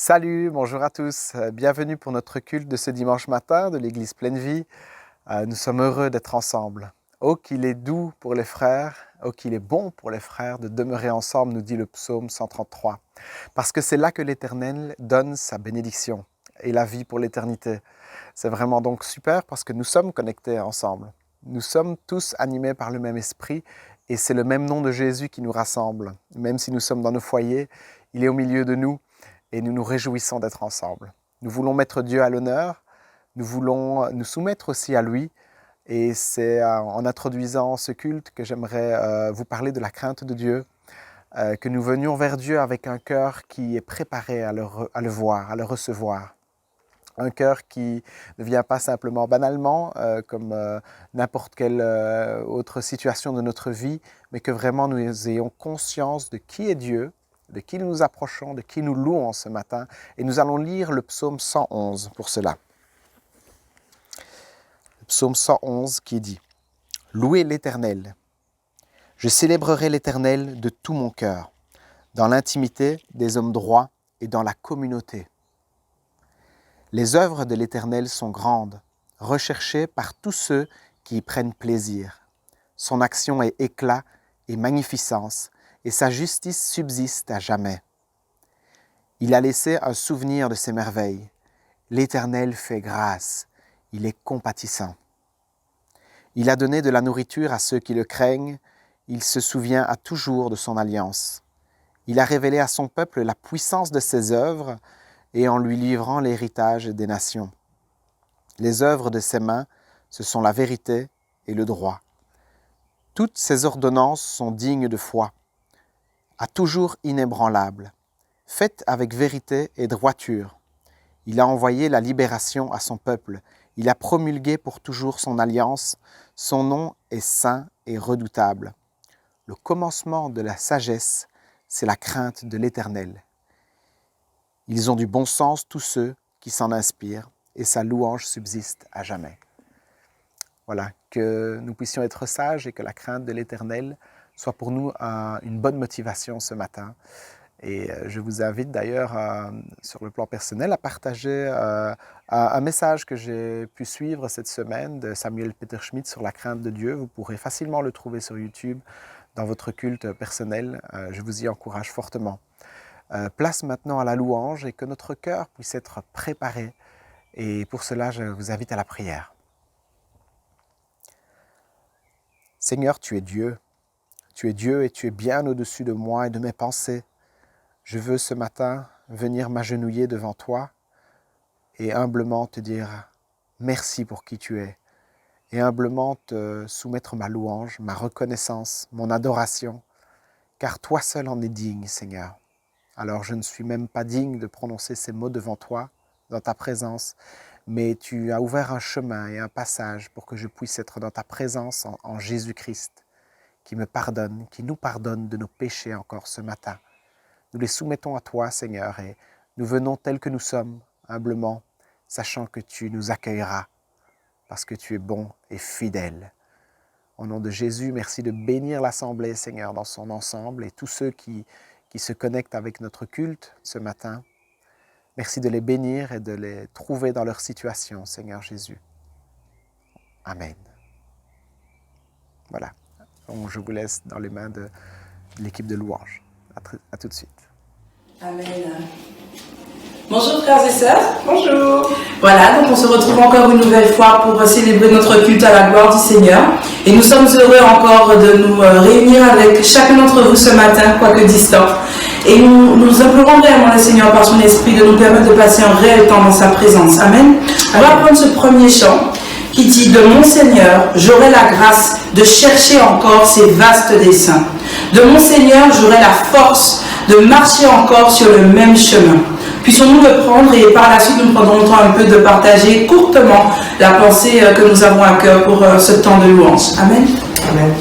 Salut, bonjour à tous, bienvenue pour notre culte de ce dimanche matin de l'église Pleine Vie. Nous sommes heureux d'être ensemble. Oh qu'il est doux pour les frères, oh qu'il est bon pour les frères de demeurer ensemble, nous dit le psaume 133. Parce que c'est là que l'Éternel donne sa bénédiction et la vie pour l'éternité. C'est vraiment donc super parce que nous sommes connectés ensemble. Nous sommes tous animés par le même esprit et c'est le même nom de Jésus qui nous rassemble. Même si nous sommes dans nos foyers, il est au milieu de nous. Et nous nous réjouissons d'être ensemble. Nous voulons mettre Dieu à l'honneur, nous voulons nous soumettre aussi à lui. Et c'est en introduisant ce culte que j'aimerais vous parler de la crainte de Dieu, que nous venions vers Dieu avec un cœur qui est préparé à le voir, à le recevoir. Un cœur qui ne vient pas simplement banalement, comme n'importe quelle autre situation de notre vie, mais que vraiment nous ayons conscience de qui est Dieu, de qui nous nous approchons, de qui nous louons ce matin. Et nous allons lire le psaume 111 pour cela. Le psaume 111 qui dit « Louez l'Éternel. Je célébrerai l'Éternel de tout mon cœur, dans l'intimité des hommes droits et dans la communauté. Les œuvres de l'Éternel sont grandes, recherchées par tous ceux qui y prennent plaisir. Son action est éclat et magnificence, et sa justice subsiste à jamais. Il a laissé un souvenir de ses merveilles. L'Éternel fait grâce, il est compatissant. Il a donné de la nourriture à ceux qui le craignent, il se souvient à toujours de son alliance. Il a révélé à son peuple la puissance de ses œuvres et en lui livrant l'héritage des nations. Les œuvres de ses mains, ce sont la vérité et le droit. Toutes ses ordonnances sont dignes de foi, à toujours inébranlable, faite avec vérité et droiture. Il a envoyé la libération à son peuple. Il a promulgué pour toujours son alliance. Son nom est saint et redoutable. Le commencement de la sagesse, c'est la crainte de l'Éternel. Ils ont du bon sens tous ceux qui s'en inspirent, et sa louange subsiste à jamais. Voilà, que nous puissions être sages et que la crainte de l'Éternel soit pour nous une bonne motivation ce matin. Et je vous invite d'ailleurs, sur le plan personnel, à partager un message que j'ai pu suivre cette semaine de Samuel Peter Schmidt sur la crainte de Dieu. Vous pourrez facilement le trouver sur YouTube dans votre culte personnel. Je vous y encourage fortement. Place maintenant à la louange et que notre cœur puisse être préparé. Et pour cela, je vous invite à la prière. Seigneur, tu es Dieu. Tu es Dieu et tu es bien au-dessus de moi et de mes pensées. Je veux ce matin venir m'agenouiller devant toi et humblement te dire merci pour qui tu es. Et humblement te soumettre ma louange, ma reconnaissance, mon adoration, car toi seul en es digne, Seigneur. Alors je ne suis même pas digne de prononcer ces mots devant toi, dans ta présence, mais tu as ouvert un chemin et un passage pour que je puisse être dans ta présence en Jésus-Christ, qui me pardonne, qui nous pardonne de nos péchés encore ce matin. Nous les soumettons à toi, Seigneur, et nous venons tels que nous sommes, humblement, sachant que tu nous accueilleras, parce que tu es bon et fidèle. Au nom de Jésus, merci de bénir l'Assemblée, Seigneur, dans son ensemble, et tous ceux qui se connectent avec notre culte ce matin. Merci de les bénir et de les trouver dans leur situation, Seigneur Jésus. Amen. Voilà. Donc, je vous laisse dans les mains de l'équipe de louange. À tout de suite. Amen. Bonjour frères et sœurs. Bonjour. Voilà, donc on se retrouve encore une nouvelle fois pour célébrer notre culte à la gloire du Seigneur. Et nous sommes heureux encore de nous réunir avec chacun d'entre vous ce matin, quoique distant. Et nous implorons réellement le Seigneur par son esprit de nous permettre de passer un réel temps dans sa présence. Amen. On va prendre ce premier chant qui dit « De mon Seigneur, j'aurai la grâce de chercher encore ses vastes desseins. De mon Seigneur, j'aurai la force de marcher encore sur le même chemin. » Puissions-nous le prendre et par la suite nous prendrons le temps un peu de partager courtement la pensée que nous avons à cœur pour ce temps de louange. Amen. Amen.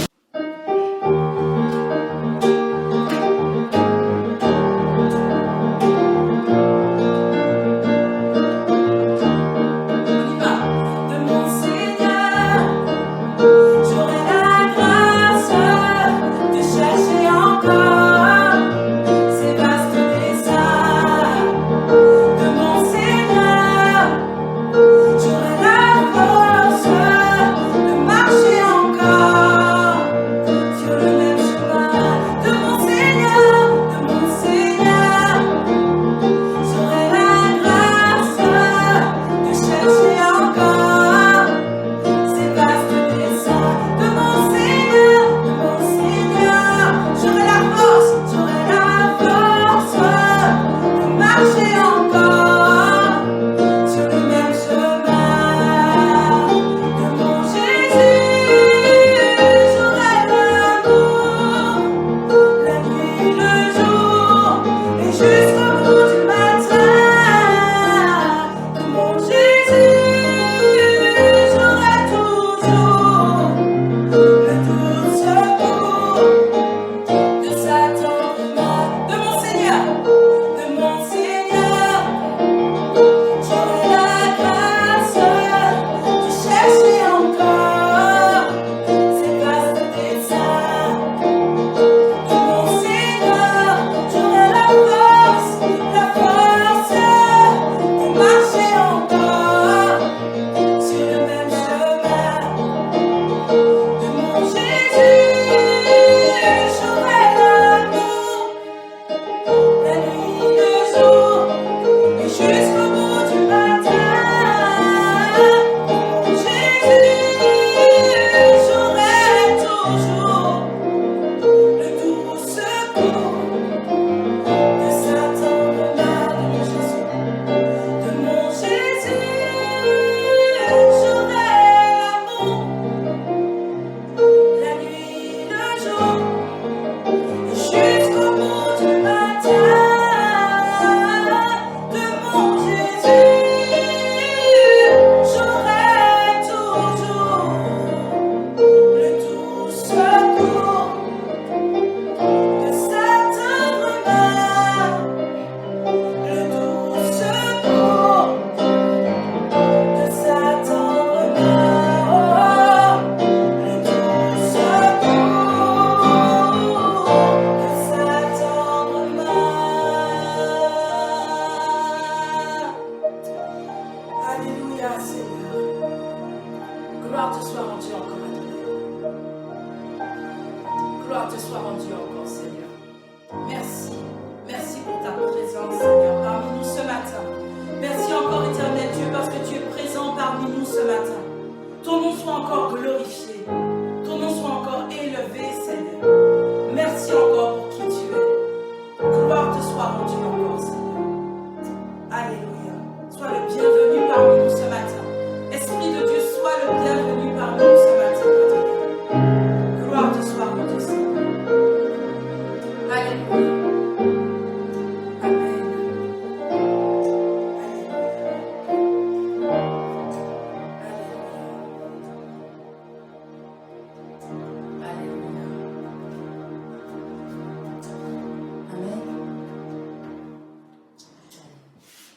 Chercher encore ces vastes desseins.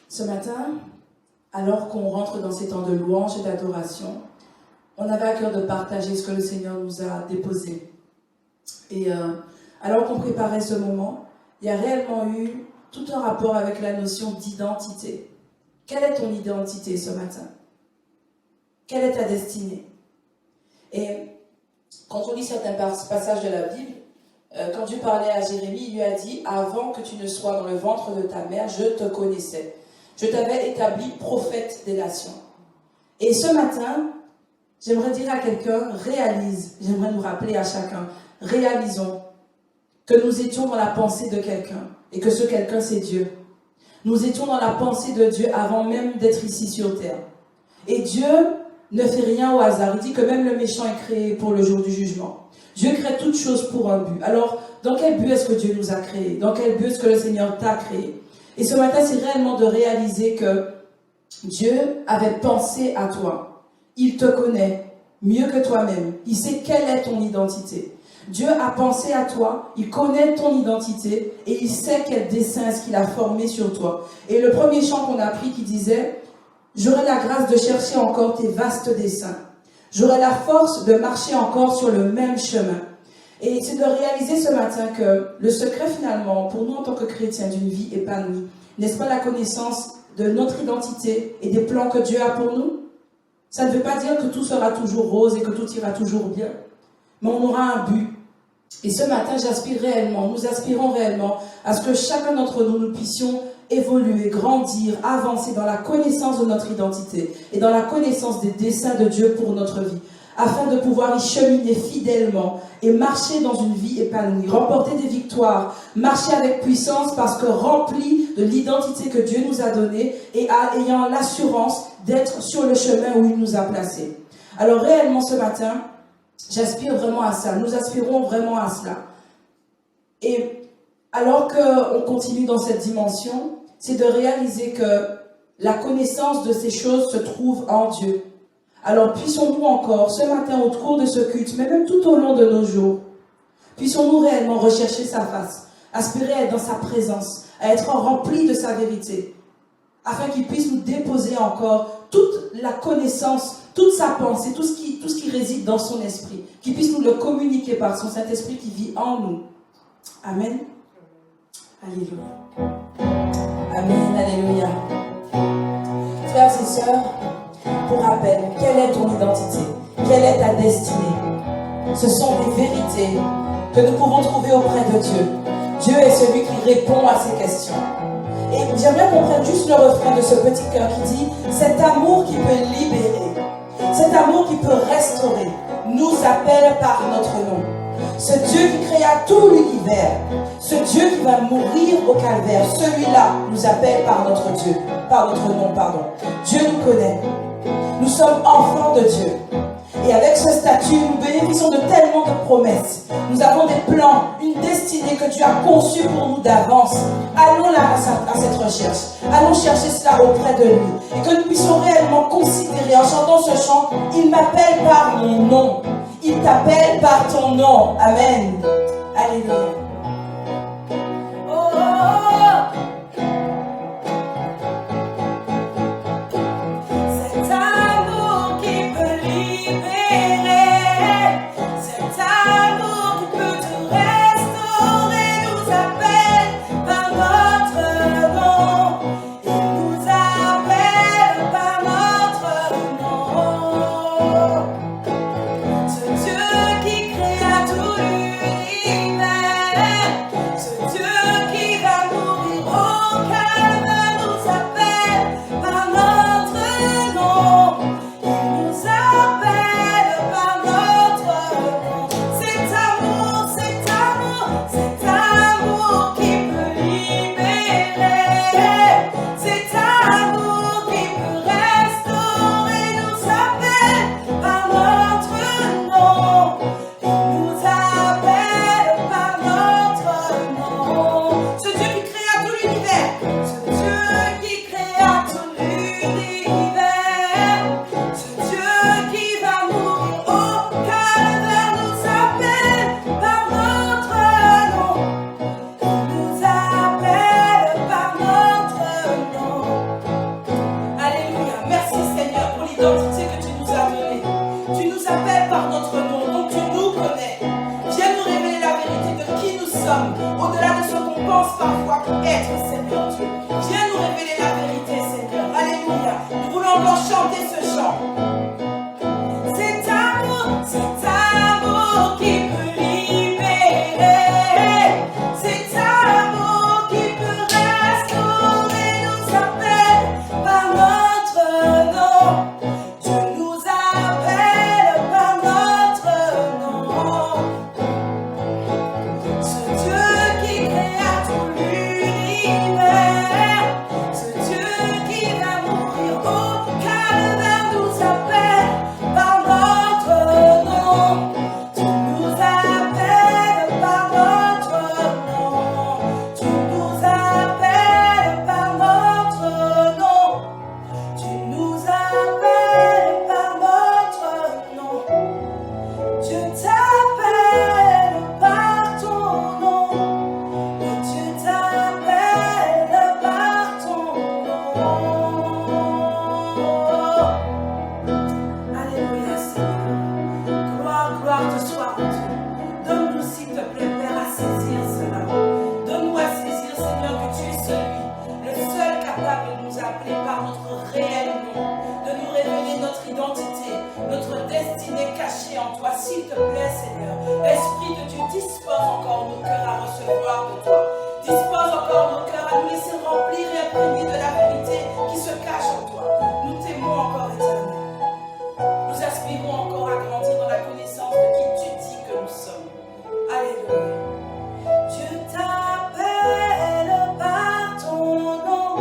Ce matin, alors qu'on rentre dans ces temps de louange et d'adoration, on avait à cœur de partager ce que le Seigneur nous a déposé. Et alors qu'on préparait ce moment, il y a réellement eu tout un rapport avec la notion d'identité. Quelle est ton identité ce matin? Quelle est ta destinée? Et quand on lit certains passages de la Bible, quand Dieu parlait à Jérémie, il lui a dit « Avant que tu ne sois dans le ventre de ta mère, je te connaissais. Je t'avais établi prophète des nations. » Et ce matin, j'aimerais dire à quelqu'un, réalise, j'aimerais nous rappeler à chacun, réalisons que nous étions dans la pensée de quelqu'un et que ce quelqu'un c'est Dieu. Nous étions dans la pensée de Dieu avant même d'être ici sur terre. Et Dieu ne fait rien au hasard. Il dit que même le méchant est créé pour le jour du jugement. Dieu crée toutes choses pour un but. Alors, dans quel but est-ce que Dieu nous a créés? Dans quel but est-ce que le Seigneur t'a créé? Et ce matin, c'est réellement de réaliser que Dieu avait pensé à toi. Il te connaît mieux que toi-même. Il sait quelle est ton identité. Dieu a pensé à toi, il connaît ton identité et il sait quel dessein est-ce qu'il a formé sur toi. Et le premier chant qu'on a pris qui disait « J'aurai la grâce de chercher encore tes vastes desseins. J'aurai la force de marcher encore sur le même chemin. » Et c'est de réaliser ce matin que le secret finalement, pour nous en tant que chrétiens d'une vie épanouie, n'est-ce pas la connaissance de notre identité et des plans que Dieu a pour nous? Ça ne veut pas dire que tout sera toujours rose et que tout ira toujours bien. Mais on aura un but. Et ce matin, nous aspirons réellement à ce que chacun d'entre nous, nous puissions évoluer, grandir, avancer dans la connaissance de notre identité et dans la connaissance des desseins de Dieu pour notre vie, afin de pouvoir y cheminer fidèlement et marcher dans une vie épanouie, remporter des victoires, marcher avec puissance parce que rempli de l'identité que Dieu nous a donnée et ayant l'assurance d'être sur le chemin où il nous a placés. Alors réellement ce matin, j'aspire vraiment à ça, nous aspirons vraiment à cela. Et Alors qu'on continue dans cette dimension, c'est de réaliser que la connaissance de ces choses se trouve en Dieu. Alors puissions-nous encore, ce matin au cours de ce culte, mais même tout au long de nos jours, puissions-nous réellement rechercher sa face, aspirer à être dans sa présence, à être remplis de sa vérité, afin qu'il puisse nous déposer encore toute la connaissance, toute sa pensée, tout ce qui réside dans son esprit, qu'il puisse nous le communiquer par son Saint-Esprit qui vit en nous. Amen. Alléluia. Amen, alléluia. Frères et sœurs, pour rappel, quelle est ton identité? Quelle est ta destinée? Ce sont des vérités que nous pouvons trouver auprès de Dieu. Dieu est celui qui répond à ces questions. Et j'aimerais qu'on prenne juste le refrain de ce petit cœur qui dit « Cet amour qui peut libérer, cet amour qui peut restaurer, nous appelle par notre nom. Ce Dieu qui créa tout l'univers, ce Dieu qui va mourir au calvaire, celui-là nous appelle par notre Dieu, par notre nom, pardon. Dieu nous connaît. Nous sommes enfants de Dieu. Et avec ce statut, nous bénéficions de tellement de promesses. Nous avons des plans, une destinée que Dieu a conçue pour nous d'avance. Allons là à cette recherche. Allons chercher cela auprès de lui. Et que nous puissions réellement considérer en chantant ce chant, il m'appelle par mon nom. Il t'appelle par ton nom. Amen. Alléluia. Oh, oh, oh. Cet amour qui peut libérer, cet amour qui peut tout restaurer, nous appelle par notre nom. Il nous appelle par notre nom. Ce Dieu qui créa tout l'univers, ce Dieu qui va mourir au calvaire, nous appelle par notre nom. Il nous appelle par notre nom. Cet amour, cet amour, cet amour qui peut libérer, cet amour qui peut restaurer, nous appelle par notre nom. Il nous appelle par notre nom. Ce Dieu qui créa tout l'univers, ce Dieu qui créa tout l'univers, ce Dieu qui va mourir au calvaire, nous appelle par notre nom. Il nous appelle par notre nom. Alléluia. Merci Seigneur pour l'identité que tu nous as donnée. Tu nous appelles par notre nom, donc tu nous connais. Viens nous révéler la vérité de qui nous sommes, au-delà de ce qu'on pense parfois être, Seigneur Dieu. Viens nous révéler la vérité, Seigneur. Alléluia. Nous voulons encore chanter ce chant. Cet amour qui peut libérer, cet amour qui peut restaurer, nous appelle par notre nom. Dieu nous appelle par notre nom. Ce Dieu qui créa tout l'univers, ce Dieu qui va mourir au calvaire, nous appelle par notre nom. Tu nous appelles par notre nom. Tu nous appelles par notre nom. Tu nous appelles par notre nom. Dieu t'appelle par ton nom. Et Dieu t'appelle par ton nom. Alléluia, Seigneur. Gloire te soit rendue. Donne-nous, s'il te plaît, Père, à saisir cela. Donne-nous à saisir, Seigneur, que tu es celui, le seul capable de nous appeler par notre réel nom, de nous révéler notre identité, notre destinée cachée en toi. S'il te plaît, Seigneur, Esprit de Dieu, dispose encore nos cœurs à recevoir de toi. Dispose encore nos cœurs à nous laisser remplir et imprégner de la vérité qui se cache en toi. Nous t'aimons encore, Éternel. Nous aspirons encore à grandir dans la connaissance de qui tu dis que nous sommes. Alléluia. Dieu t'appelle par ton nom.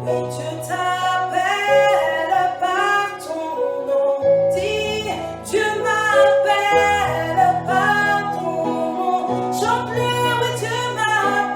Oui, Dieu t'appelle par ton nom. Dis, Dieu m'appelle par ton nom. Chante-le, oui, Dieu m'appelle.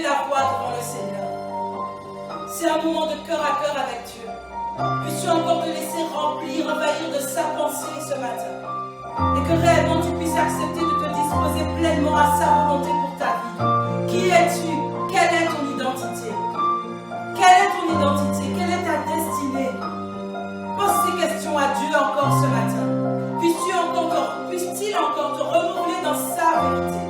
élever la voix devant le Seigneur. C'est un moment de cœur à cœur avec Dieu. Puisses-tu encore te laisser remplir, envahir de sa pensée ce matin. Et que réellement tu puisses accepter de te disposer pleinement à sa volonté pour ta vie. Qui es-tu? Quelle est ton identité? Quelle est ton identité? Quelle est ta destinée? Pose ces questions à Dieu encore ce matin. Puisse-t-il encore te renouveler dans sa vérité,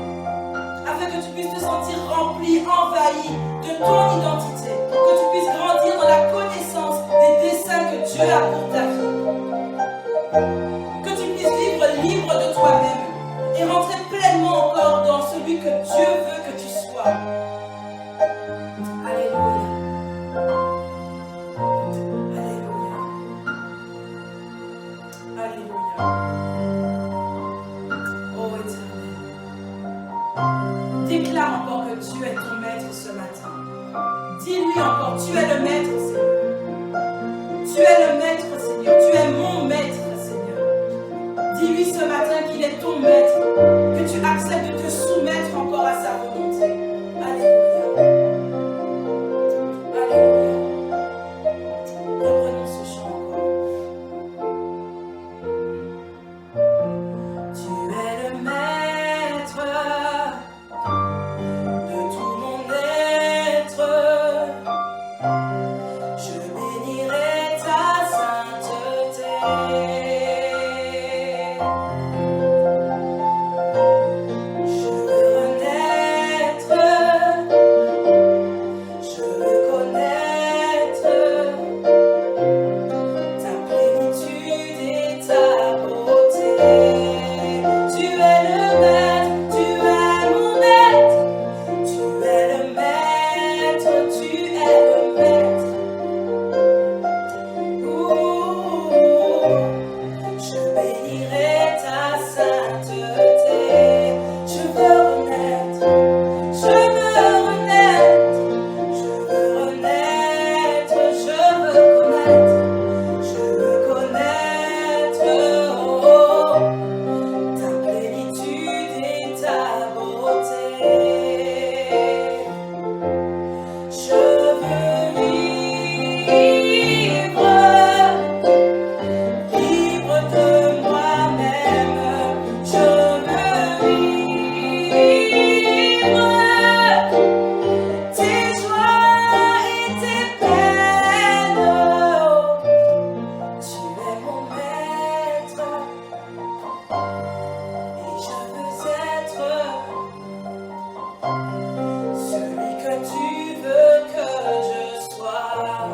afin que tu puisses te sentir rempli, envahi de ton identité, que tu puisses grandir dans la connaissance des desseins que Dieu a pour ta vie, que tu puisses vivre libre de toi-même et rentrer pleinement encore dans celui que Dieu veut que tu sois. Alléluia. Alléluia. Alléluia. Oh Éternel, déclare encore que Dieu est ton maître ce matin. Dis-lui encore, tu es le maître, Seigneur. Tu es le maître, Seigneur. Tu es mon maître, Seigneur. Dis-lui ce matin qu'il est ton maître, que tu acceptes de te soumettre encore à sa volonté. Alléluia. Alléluia. Reprenons ce chant encore. Tu es le maître de tout mon être. Je bénirai ta sainteté. Je veux renaître, je veux connaître ta plénitude et ta beauté. Tu es le maître, tu es mon maître. Tu es le maître, tu es le maître. Je bénirai ta sainteté. Je veux renaître, je veux renaître, je veux renaître, je veux connaître, ta plénitude et ta beauté. Je veux vivre libre de moi-même. Je veux vivre tes joies et tes peines. Tu es mon maître et je veux être celui que tu veux que je sois,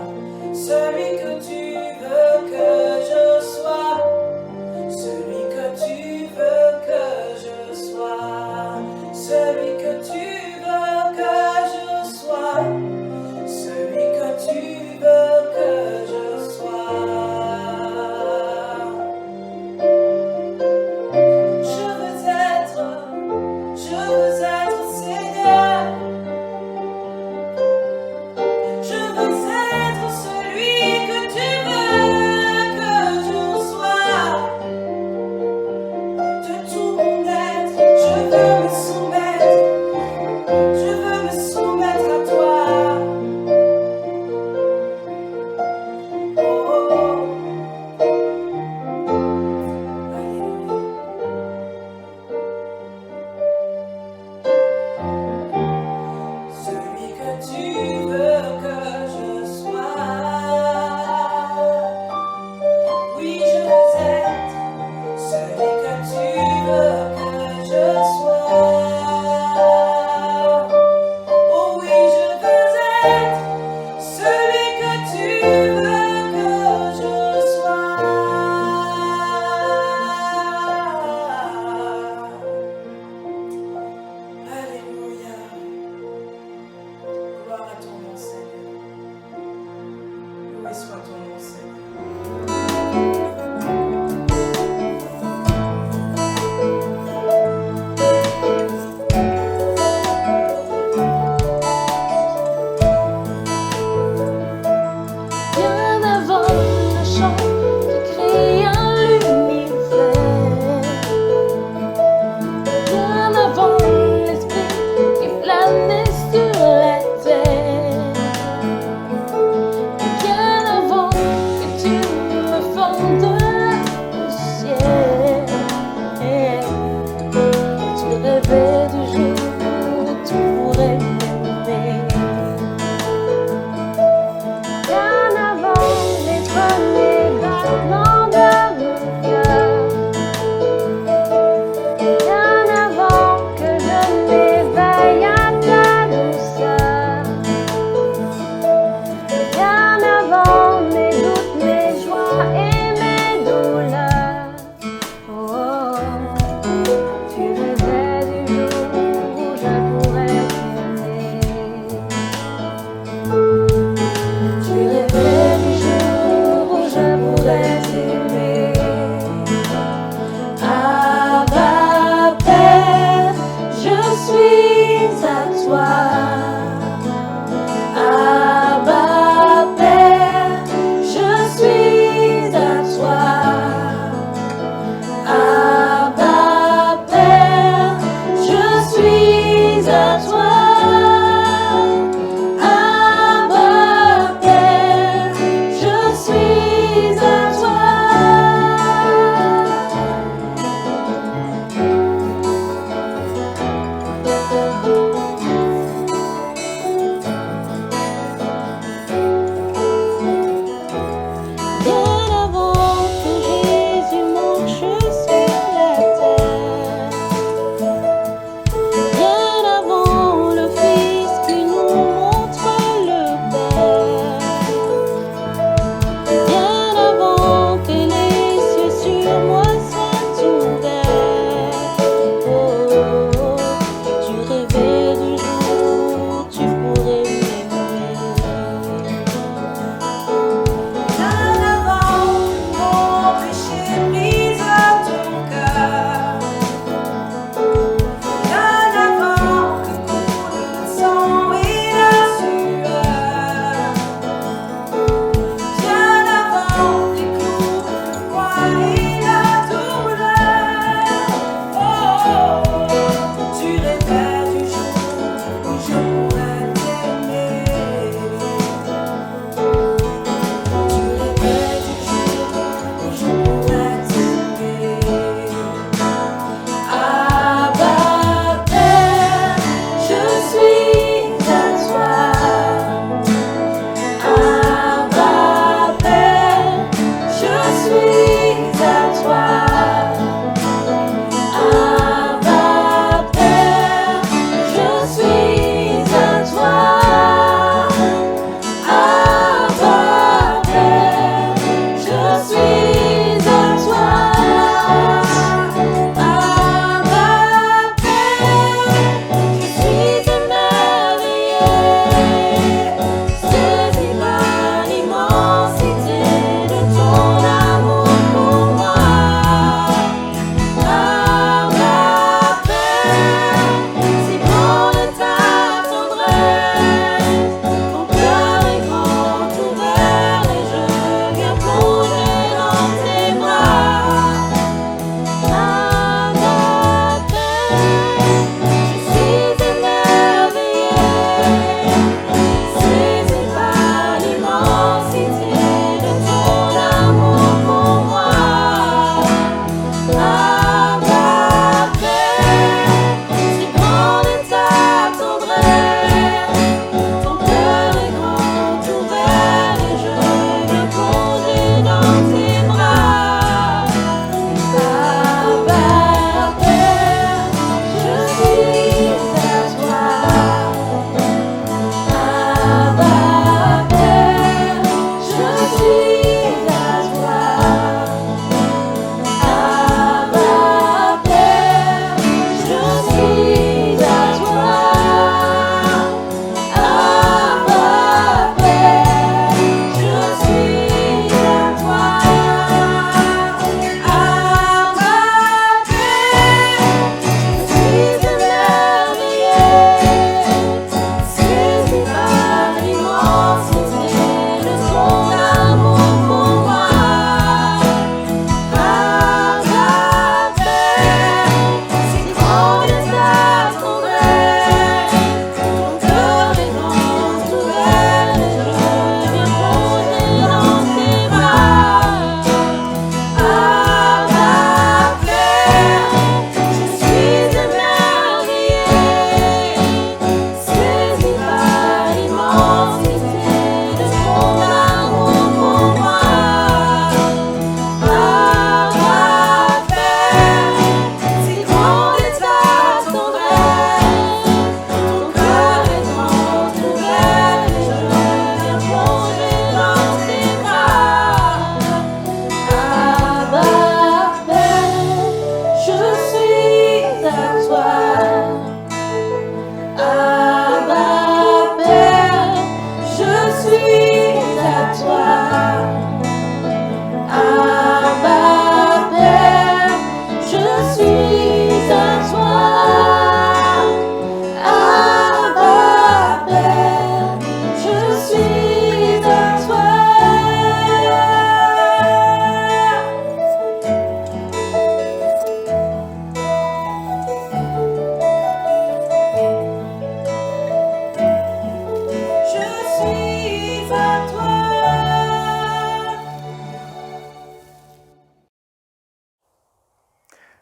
celui que tu veux que je sois, celui que tu veux que je sois, celui que tu veux que je sois, celui que tu veux que je sois. Je veux être Seigneur. Je veux être celui que tu veux que je sois. De tout mon être, je veux me soumettre. Je veux me soumettre à toi. Oh, alléluia. Celui que tu veux que je sois. Oui, je veux être celui que tu veux que je sois. Oh oui, je veux être celui que tu veux que je sois. Alléluia. Gloire à ton nom, Seigneur. Loué soit ton nom, Seigneur.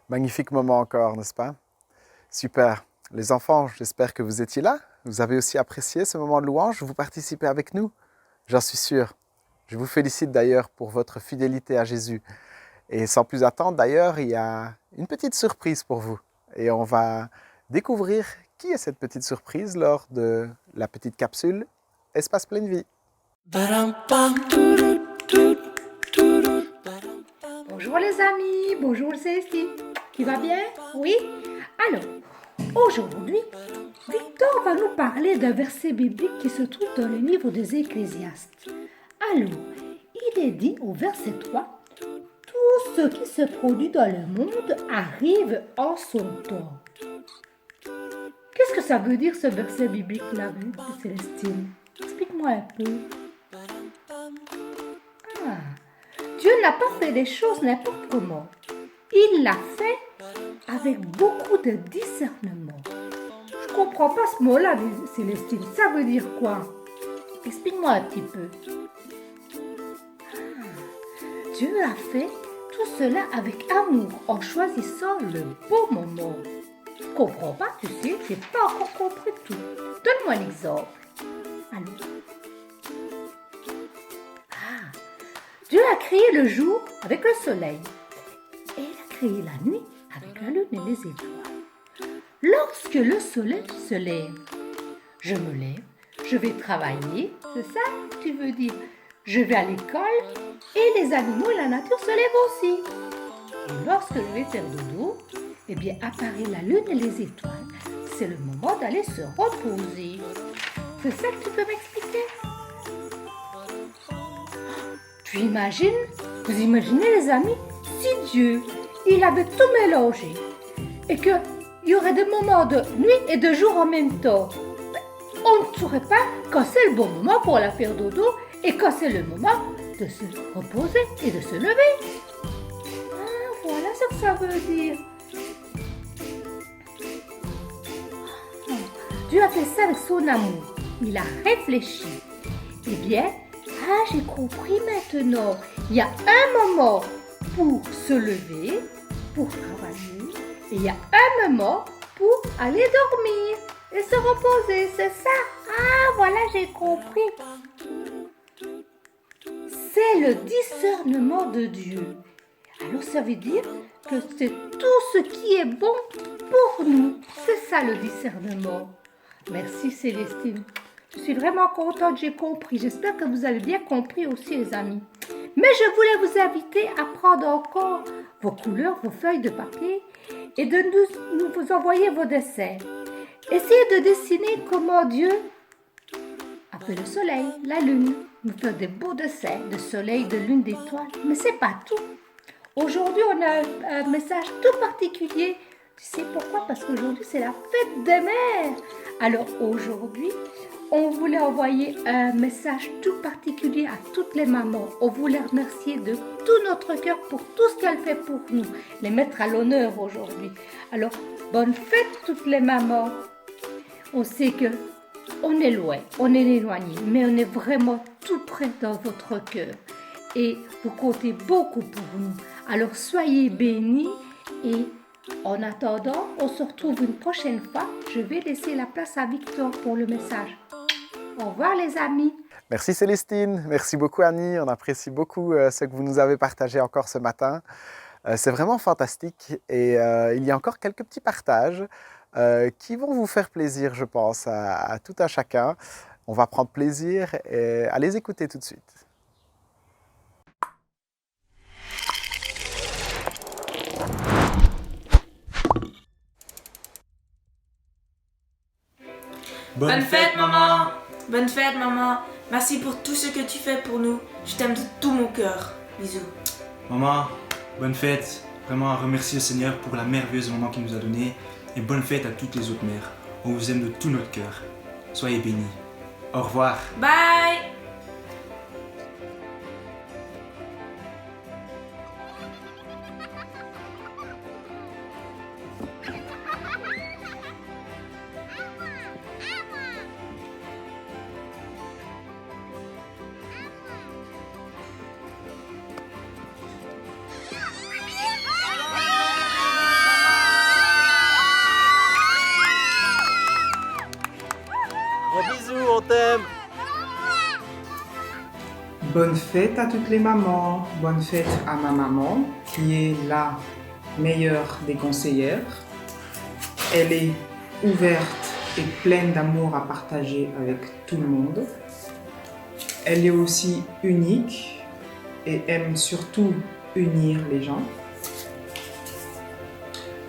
Magnifique moment encore, n'est-ce pas? Super. Les enfants, j'espère que vous étiez là. Vous avez aussi apprécié ce moment de louange. Vous participez avec nous. J'en suis sûr. Je vous félicite d'ailleurs pour votre fidélité à Jésus. Et sans plus attendre, d'ailleurs, il y a une petite surprise pour vous. Et on va découvrir qui est cette petite surprise lors de la petite capsule Espace Pleine Vie. Bonjour les amis, bonjour Célestine. Tu vas bien? Oui? Alors, aujourd'hui, Victor va nous parler d'un verset biblique qui se trouve dans le livre des Ecclésiastes. Alors, il est dit au verset 3, tout ce qui se produit dans le monde arrive en son temps. Qu'est-ce que ça veut dire ce verset biblique-là, Célestine? Explique-moi un peu. Dieu n'a pas fait les choses n'importe comment. Il l'a fait avec beaucoup de discernement. Je ne comprends pas ce mot-là, Célestine. Ça veut dire quoi? Explique-moi un petit peu. Dieu a fait tout cela avec amour en choisissant le bon moment. Je ne comprends pas, tu sais, je n'ai pas encore compris tout. Donne-moi un exemple. Allô? Dieu a créé le jour avec le soleil et il a créé la nuit avec la lune et les étoiles. Lorsque le soleil se lève, je me lève, je vais travailler, c'est ça que tu veux dire? Je vais à l'école et les animaux et la nature se lèvent aussi. Et lorsque je vais faire dodo, eh bien apparaît la lune et les étoiles. C'est le moment d'aller se reposer. C'est ça que tu peux m'expliquer? Tu imagines, vous imaginez les amis, si Dieu, il avait tout mélangé et qu'il y aurait des moments de nuit et de jour en même temps, on ne saurait pas quand c'est le bon moment pour aller faire dodo et quand c'est le moment de se reposer et de se lever. Ah, voilà ce que ça veut dire. Dieu a fait ça avec son amour. Il a réfléchi. Eh bien, j'ai compris maintenant. Il y a un moment pour se lever, pour travailler, et il y a un moment pour aller dormir et se reposer. C'est ça. Ah, voilà, j'ai compris. C'est le discernement de Dieu. Alors, ça veut dire que c'est tout ce qui est bon pour nous. C'est ça le discernement. Merci Célestine. Je suis vraiment contente, j'ai compris. J'espère que vous avez bien compris aussi, les amis. Mais je voulais vous inviter à prendre encore vos couleurs, vos feuilles de papier et de nous vous envoyer vos dessins. Essayez de dessiner comment Dieu a fait le soleil, la lune. Nous faisons des beaux dessins de soleil, de lune, d'étoiles. Mais c'est pas tout. Aujourd'hui, on a un message tout particulier. Tu sais pourquoi? Parce qu'aujourd'hui, c'est la fête des mères. Alors aujourd'hui, on voulait envoyer un message tout particulier à toutes les mamans. On voulait remercier de tout notre cœur pour tout ce qu'elles font pour nous. Les mettre à l'honneur aujourd'hui. Alors, bonne fête toutes les mamans. On sait que on est loin, on est éloigné, mais on est vraiment tout près dans votre cœur. Et vous comptez beaucoup pour nous. Alors, soyez bénis et en attendant, on se retrouve une prochaine fois. Je vais laisser la place à Victor pour le message. Au revoir les amis. Merci Célestine, merci beaucoup Annie, on apprécie beaucoup ce que vous nous avez partagé encore ce matin. C'est vraiment fantastique et il y a encore quelques petits partages qui vont vous faire plaisir, je pense, à tout un chacun. On va prendre plaisir à les écouter tout de suite. Bonne fête, maman! Bonne fête, maman! Merci pour tout ce que tu fais pour nous. Je t'aime de tout mon cœur. Bisous. Maman, bonne fête. Vraiment, remercie le Seigneur pour la merveilleuse maman qu'il nous a donnée. Et bonne fête à toutes les autres mères. On vous aime de tout notre cœur. Soyez bénis. Au revoir. Bye! Bonne fête à toutes les mamans. Bonne fête à ma maman, qui est la meilleure des conseillères. Elle est ouverte et pleine d'amour à partager avec tout le monde. Elle est aussi unique et aime surtout unir les gens.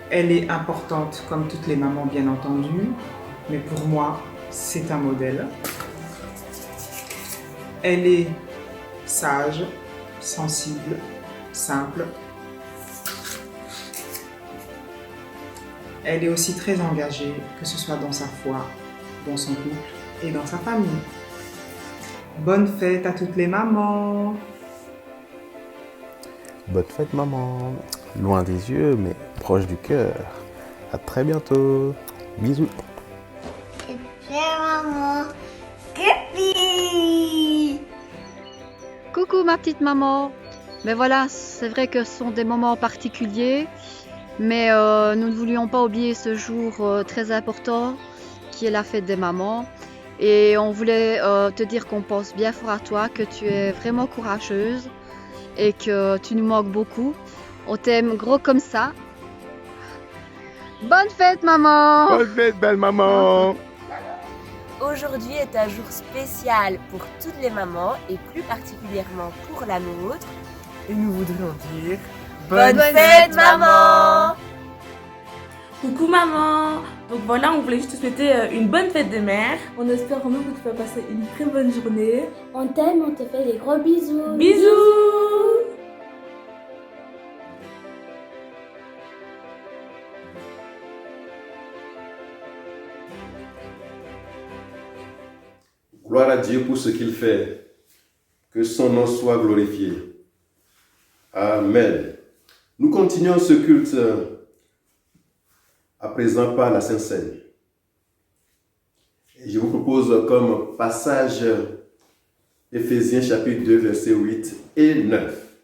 Elle est importante comme toutes les mamans bien entendu, mais pour moi, c'est un modèle. Elle est sage, sensible, simple. Elle est aussi très engagée, que ce soit dans sa foi, dans son couple et dans sa famille. Bonne fête à toutes les mamans! Bonne fête maman, loin des yeux mais proche du cœur. À très bientôt, bisous. Maman, Képi. Coucou ma petite maman. Mais voilà, c'est vrai que ce sont des moments particuliers, mais nous ne voulions pas oublier ce jour très important qui est la fête des mamans. Et on voulait te dire qu'on pense bien fort à toi, que tu es vraiment courageuse et que tu nous manques beaucoup. On t'aime gros comme ça. Bonne fête maman! Bonne fête belle maman! Aujourd'hui est un jour spécial pour toutes les mamans et plus particulièrement pour la nôtre. Et nous voudrions dire bonne fête maman! Coucou maman! Donc voilà, on voulait juste te souhaiter une bonne fête des mères. On espère vraiment que tu vas passer une très bonne journée. On t'aime, on te fait des gros bisous. Bisous! Gloire à Dieu pour ce qu'il fait. Que son nom soit glorifié. Amen. Nous continuons ce culte à présent par la Sainte Seine. Et je vous propose comme passage Éphésiens chapitre 2, versets 8 et 9.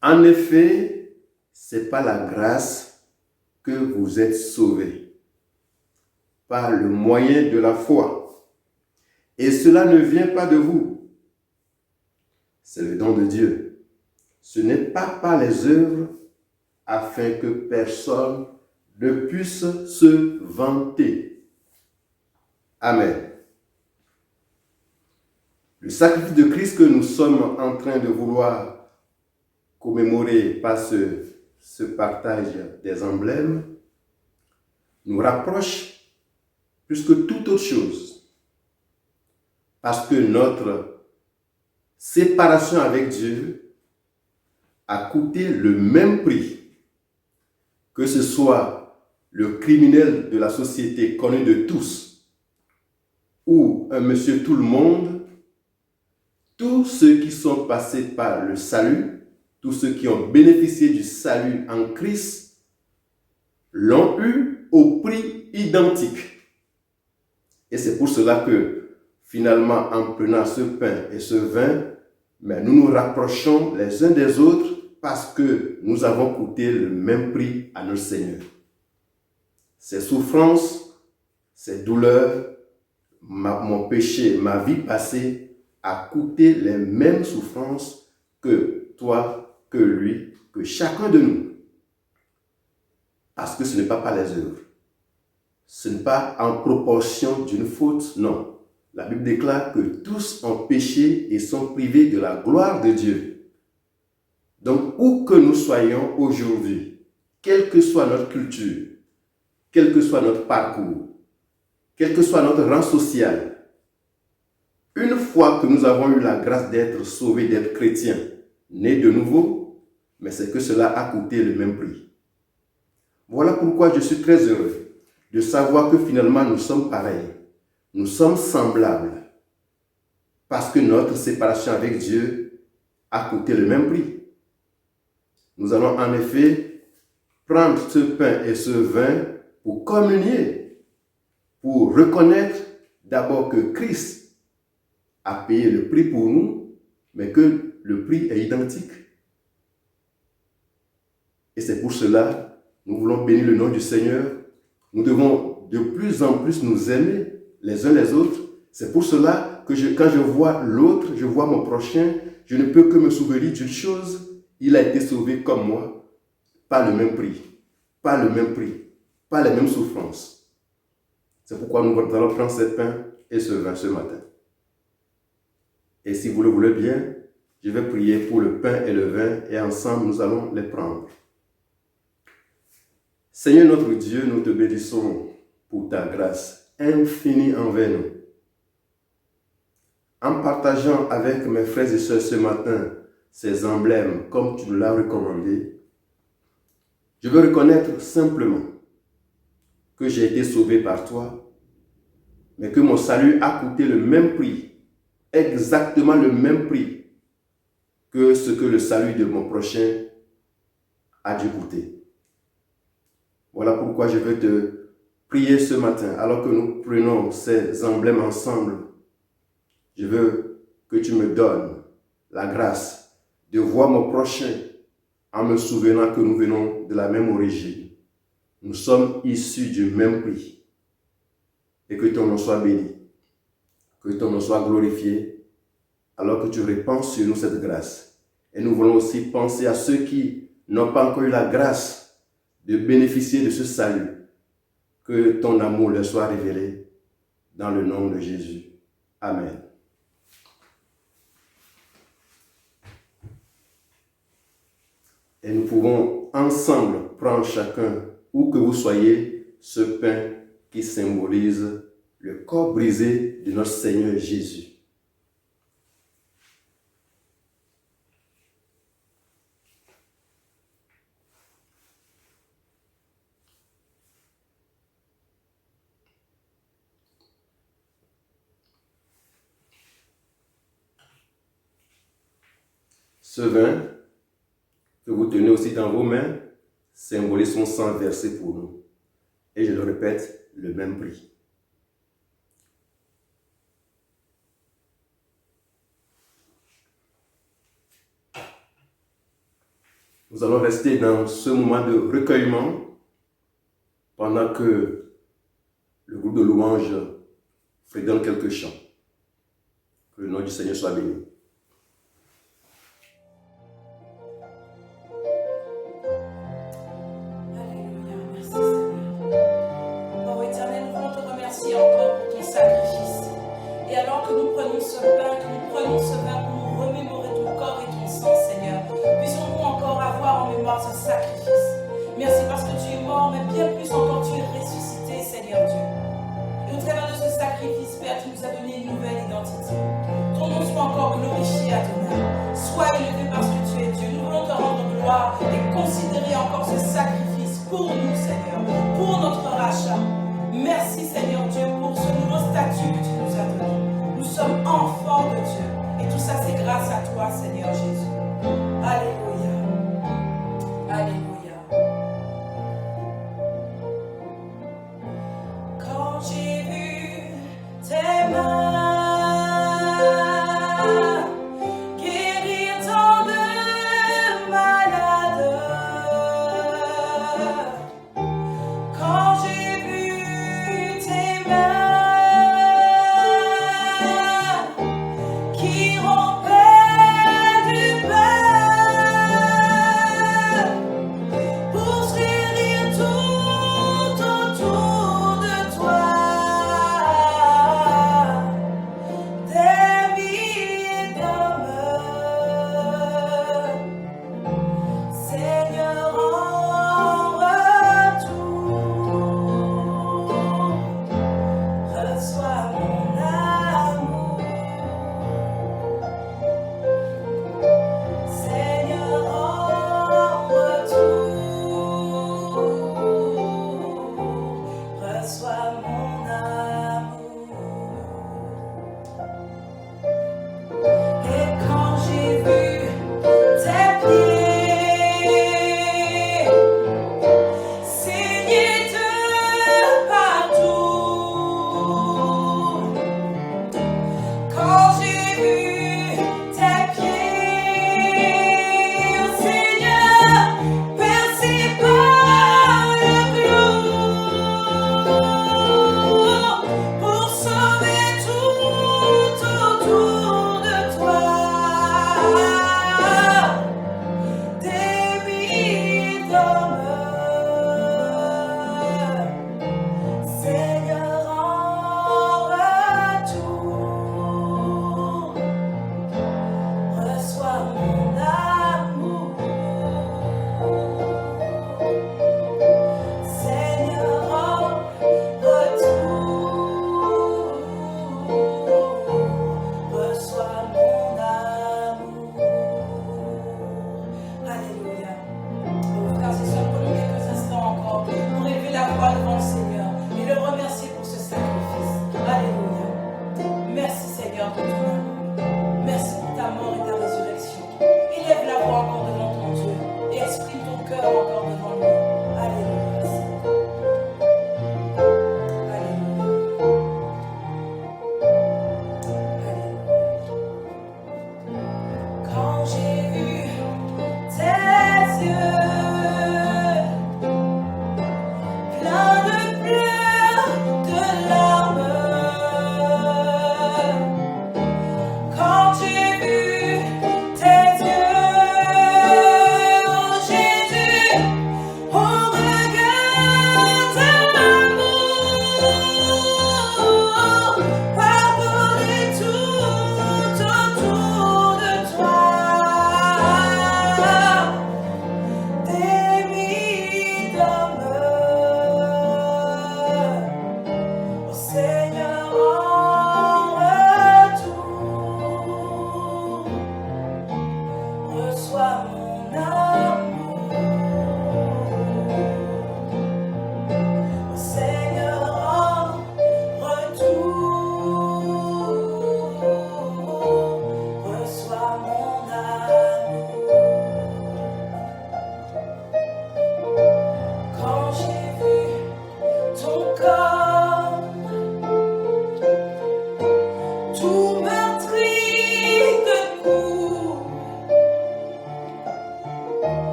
En effet, c'est par la grâce que vous êtes sauvés, par le moyen de la foi. Et cela ne vient pas de vous. C'est le don de Dieu. Ce n'est pas par les œuvres afin que personne ne puisse se vanter. Amen. Le sacrifice de Christ que nous sommes en train de vouloir commémorer par ce partage des emblèmes nous rapproche plus que toute autre chose. Parce que notre séparation avec Dieu a coûté le même prix. Que ce soit le criminel de la société connu de tous ou un monsieur tout le monde, tous ceux qui sont passés par le salut, tous ceux qui ont bénéficié du salut en Christ, l'ont eu au prix identique. Et c'est pour cela que finalement, en prenant ce pain et ce vin, nous nous rapprochons les uns des autres parce que nous avons coûté le même prix à notre Seigneur. Ses souffrances, ses douleurs, mon péché, ma vie passée a coûté les mêmes souffrances que toi, que lui, que chacun de nous. Parce que ce n'est pas par les œuvres. Ce n'est pas en proportion d'une faute, non. La Bible déclare que tous ont péché et sont privés de la gloire de Dieu. Donc, où que nous soyons aujourd'hui, quelle que soit notre culture, quel que soit notre parcours, quel que soit notre rang social, une fois que nous avons eu la grâce d'être sauvés, d'être chrétiens, nés de nouveau, mais c'est que cela a coûté le même prix. Voilà pourquoi je suis très heureux de savoir que finalement nous sommes pareils, nous sommes semblables, parce que notre séparation avec Dieu a coûté le même prix. Nous allons en effet prendre ce pain et ce vin pour communier, pour reconnaître d'abord que Christ a payé le prix pour nous, mais que le prix est identique. Et c'est pour cela, nous voulons bénir le nom du Seigneur. Nous devons de plus en plus nous aimer les uns les autres. C'est pour cela quand je vois l'autre, je vois mon prochain, je ne peux que me souvenir d'une chose, il a été sauvé comme moi, pas le même prix, pas le même prix, pas les mêmes souffrances. C'est pourquoi nous allons prendre ce pain et ce vin ce matin. Et si vous le voulez bien, je vais prier pour le pain et le vin et ensemble nous allons les prendre. Seigneur notre Dieu, nous te bénissons pour ta grâce infinie envers nous. En partageant avec mes frères et sœurs ce matin ces emblèmes comme tu nous l'as recommandé, je veux reconnaître simplement que j'ai été sauvé par toi, mais que mon salut a coûté le même prix, exactement le même prix que ce que le salut de mon prochain a dû coûter. Voilà pourquoi je veux te prier ce matin, alors que nous prenons ces emblèmes ensemble. Je veux que tu me donnes la grâce de voir mon prochain en me souvenant que nous venons de la même origine. Nous sommes issus du même prix. Et que ton nom soit béni, que ton nom soit glorifié, alors que tu répands sur nous cette grâce. Et nous voulons aussi penser à ceux qui n'ont pas encore eu la grâce de bénéficier de ce salut. Que ton amour leur soit révélé dans le nom de Jésus. Amen. Et nous pouvons ensemble prendre chacun, où que vous soyez, ce pain qui symbolise le corps brisé de notre Seigneur Jésus. Ce vin que vous tenez aussi dans vos mains symbolise son sang versé pour nous. Et je le répète, le même prix. Nous allons rester dans ce moment de recueillement pendant que le groupe de louanges fredonne quelques chants. Que le nom du Seigneur soit béni. Qui rompait du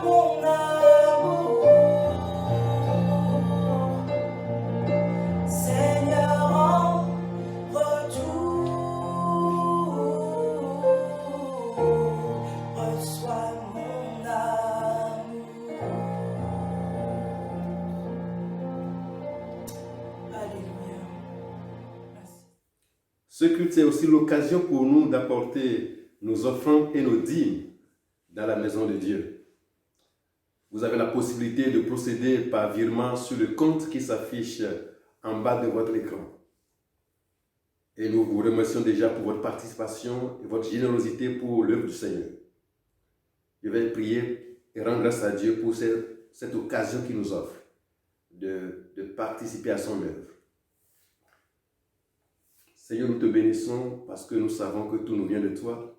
mon amour. Seigneur, en retour, reçois mon amour. Alléluia. Ce culte, c'est aussi l'occasion pour nous d'apporter nos offrandes et nos dîmes dans la maison de Dieu. Vous avez la possibilité de procéder par virement sur le compte qui s'affiche en bas de votre écran. Et nous vous remercions déjà pour votre participation et votre générosité pour l'œuvre du Seigneur. Je vais prier et rendre grâce à Dieu pour cette occasion qu'il nous offre de participer à son œuvre. Seigneur, nous te bénissons parce que nous savons que tout nous vient de toi.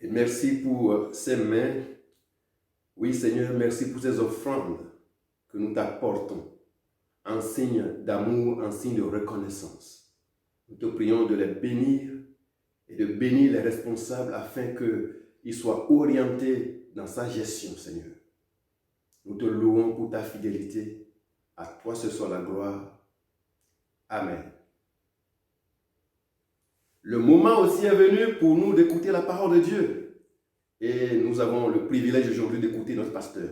Et merci pour ces mains. Oui, Seigneur, merci pour ces offrandes que nous t'apportons en signe d'amour, en signe de reconnaissance. Nous te prions de les bénir et de bénir les responsables afin qu'ils soient orientés dans sa gestion, Seigneur. Nous te louons pour ta fidélité. À toi ce soit la gloire. Amen. Le moment aussi est venu pour nous d'écouter la parole de Dieu. Et nous avons le privilège aujourd'hui d'écouter notre pasteur.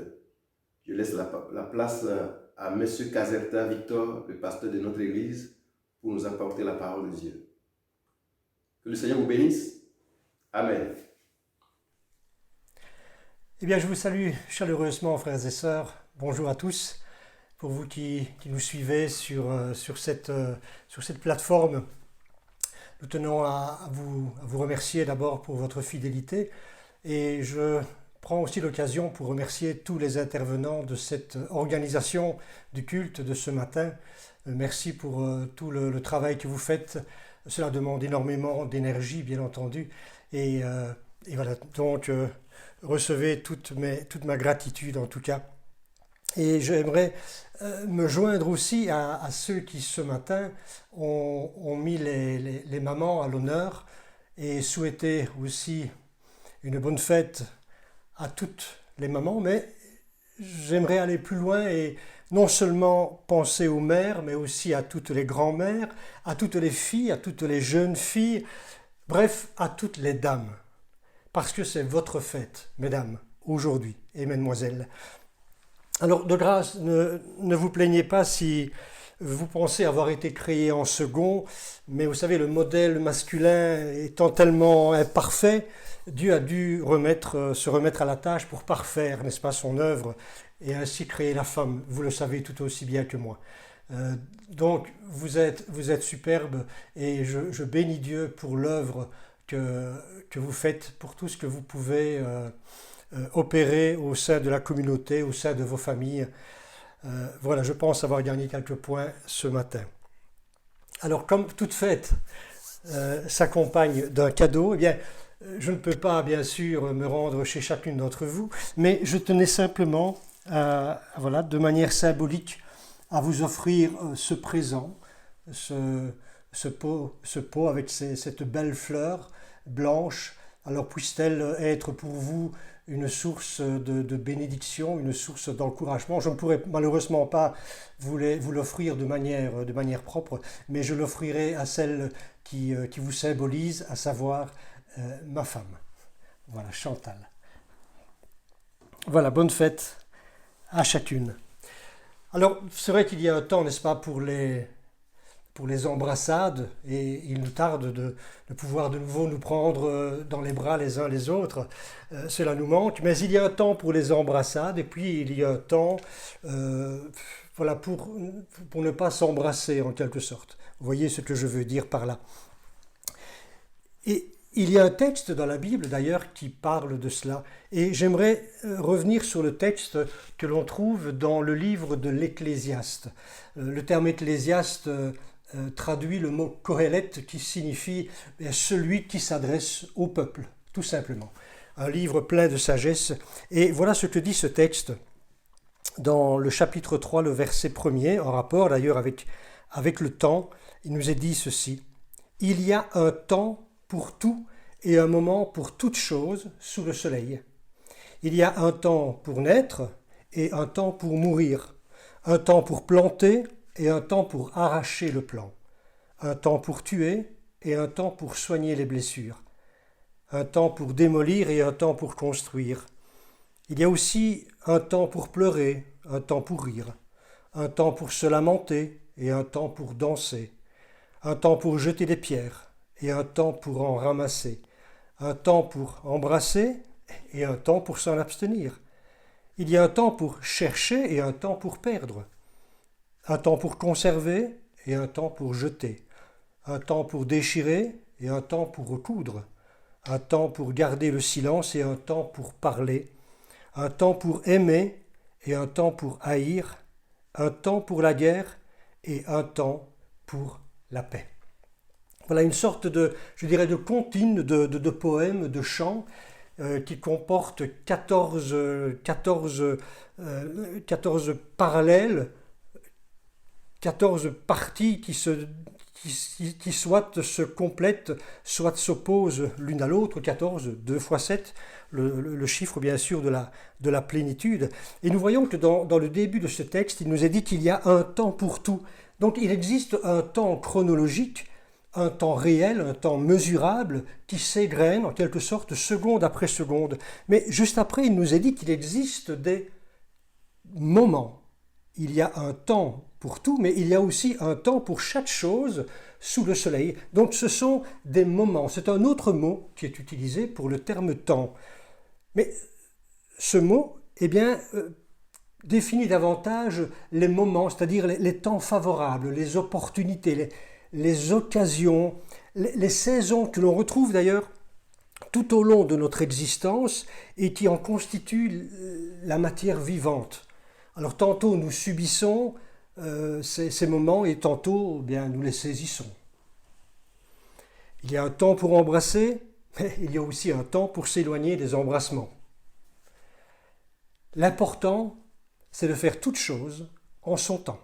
Je laisse la place à M. Caserta Victor, le pasteur de notre église, pour nous apporter la parole de Dieu. Que le Seigneur vous bénisse. Amen. Eh bien, je vous salue chaleureusement, frères et sœurs. Bonjour à tous. Pour vous qui nous suivez sur cette plateforme, nous tenons à vous remercier d'abord pour votre fidélité et je prends aussi l'occasion pour remercier tous les intervenants de cette organisation du culte de ce matin. Merci pour tout le travail que vous faites. Cela demande énormément d'énergie, bien entendu. Et voilà, donc recevez toute ma gratitude en tout cas. Et j'aimerais me joindre aussi à ceux qui ce matin ont mis les mamans à l'honneur et souhaiter aussi une bonne fête à toutes les mamans, mais j'aimerais aller plus loin et non seulement penser aux mères, mais aussi à toutes les grand-mères, à toutes les filles, à toutes les jeunes filles, bref, à toutes les dames, parce que c'est votre fête, mesdames, aujourd'hui, et mesdemoiselles. Alors, de grâce, ne vous plaignez pas si vous pensez avoir été créé en second, mais vous savez, le modèle masculin étant tellement imparfait, Dieu a dû se remettre à la tâche pour parfaire, n'est-ce pas, son œuvre, et ainsi créer la femme. Vous le savez tout aussi bien que moi. Donc, vous êtes superbe, et je bénis Dieu pour l'œuvre que vous faites, pour tout ce que vous pouvez opérer au sein de la communauté, au sein de vos familles. Voilà, je pense avoir gagné quelques points ce matin. Alors, comme toute fête s'accompagne d'un cadeau, eh bien, je ne peux pas, bien sûr, me rendre chez chacune d'entre vous, mais je tenais simplement, voilà, de manière symbolique, à vous offrir ce présent, ce pot avec cette belle fleur blanche. Alors puisse-t-elle être pour vous une source de bénédiction, une source d'encouragement. Je ne pourrai malheureusement pas vous l'offrir de manière propre, mais je l'offrirai à celle qui vous symbolise, à savoir ma femme. Voilà, Chantal. Voilà, bonne fête à chacune. Alors, c'est vrai qu'il y a un temps, n'est-ce pas, pour les embrassades, et il nous tarde de pouvoir de nouveau nous prendre dans les bras les uns les autres. Cela nous manque, mais il y a un temps pour les embrassades, et puis il y a un temps voilà, pour ne pas s'embrasser en quelque sorte. Vous voyez ce que je veux dire par là. Et il y a un texte dans la Bible d'ailleurs qui parle de cela, et j'aimerais revenir sur le texte que l'on trouve dans le livre de l'Ecclésiaste. Le terme Ecclésiaste traduit le mot Kohelet qui signifie celui qui s'adresse au peuple, tout simplement. Un livre plein de sagesse. Et voilà ce que dit ce texte dans le chapitre 3, le verset 1er, en rapport d'ailleurs avec le temps. Il nous est dit ceci: « Il y a un temps pour tout et un moment pour toute chose sous le soleil. Il y a un temps pour naître et un temps pour mourir, un temps pour planter et un temps pour arracher le plant, un temps pour tuer et un temps pour soigner les blessures, un temps pour démolir et un temps pour construire. Il y a aussi un temps pour pleurer, un temps pour rire, un temps pour se lamenter et un temps pour danser, un temps pour jeter des pierres et un temps pour en ramasser, un temps pour embrasser et un temps pour s'en abstenir. Il y a un temps pour chercher et un temps pour perdre, un temps pour conserver et un temps pour jeter, un temps pour déchirer et un temps pour recoudre, un temps pour garder le silence et un temps pour parler, un temps pour aimer et un temps pour haïr, un temps pour la guerre et un temps pour la paix. Voilà une sorte de, je dirais, de comptine de poèmes, de chants qui comportent 14 parallèles, 14 parties qui soit se complètent, soit s'opposent l'une à l'autre, 14, 2 fois 7, le chiffre bien sûr de la plénitude. Et nous voyons que dans le début de ce texte, il nous est dit qu'il y a un temps pour tout. Donc il existe un temps chronologique, un temps réel, un temps mesurable, qui s'égrène en quelque sorte seconde après seconde. Mais juste après, il nous est dit qu'il existe des moments. Il y a un temps pour tout, mais il y a aussi un temps pour chaque chose sous le soleil. Donc ce sont des moments. C'est un autre mot qui est utilisé pour le terme temps. Mais ce mot, définit davantage les moments, c'est-à-dire les temps favorables, les opportunités, les occasions, les saisons que l'on retrouve d'ailleurs tout au long de notre existence et qui en constituent la matière vivante. Alors tantôt nous subissons ces moments et tantôt nous les saisissons. Il y a un temps pour embrasser, mais il y a aussi un temps pour s'éloigner des embrassements. L'important, c'est de faire toute chose en son temps.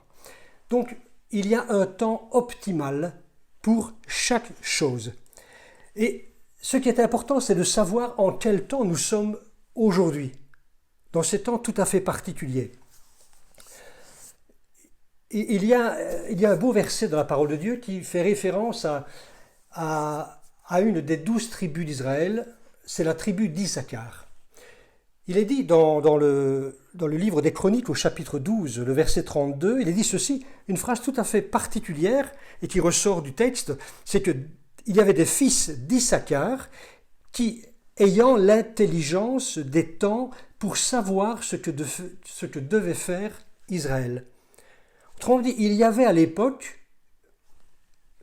Donc, il y a un temps optimal pour chaque chose. Et ce qui est important, c'est de savoir en quel temps nous sommes aujourd'hui, dans ces temps tout à fait particuliers. Et il y a un beau verset dans la parole de Dieu qui fait référence à une des 12 tribus d'Israël, c'est la tribu d'Issachar. Il est dit dans le livre des Chroniques au chapitre 12, le verset 32, il est dit ceci, une phrase tout à fait particulière et qui ressort du texte, c'est qu'il y avait des fils d'Issachar qui, ayant l'intelligence des temps pour savoir ce que devait faire Israël. Autrement dit, il y avait à l'époque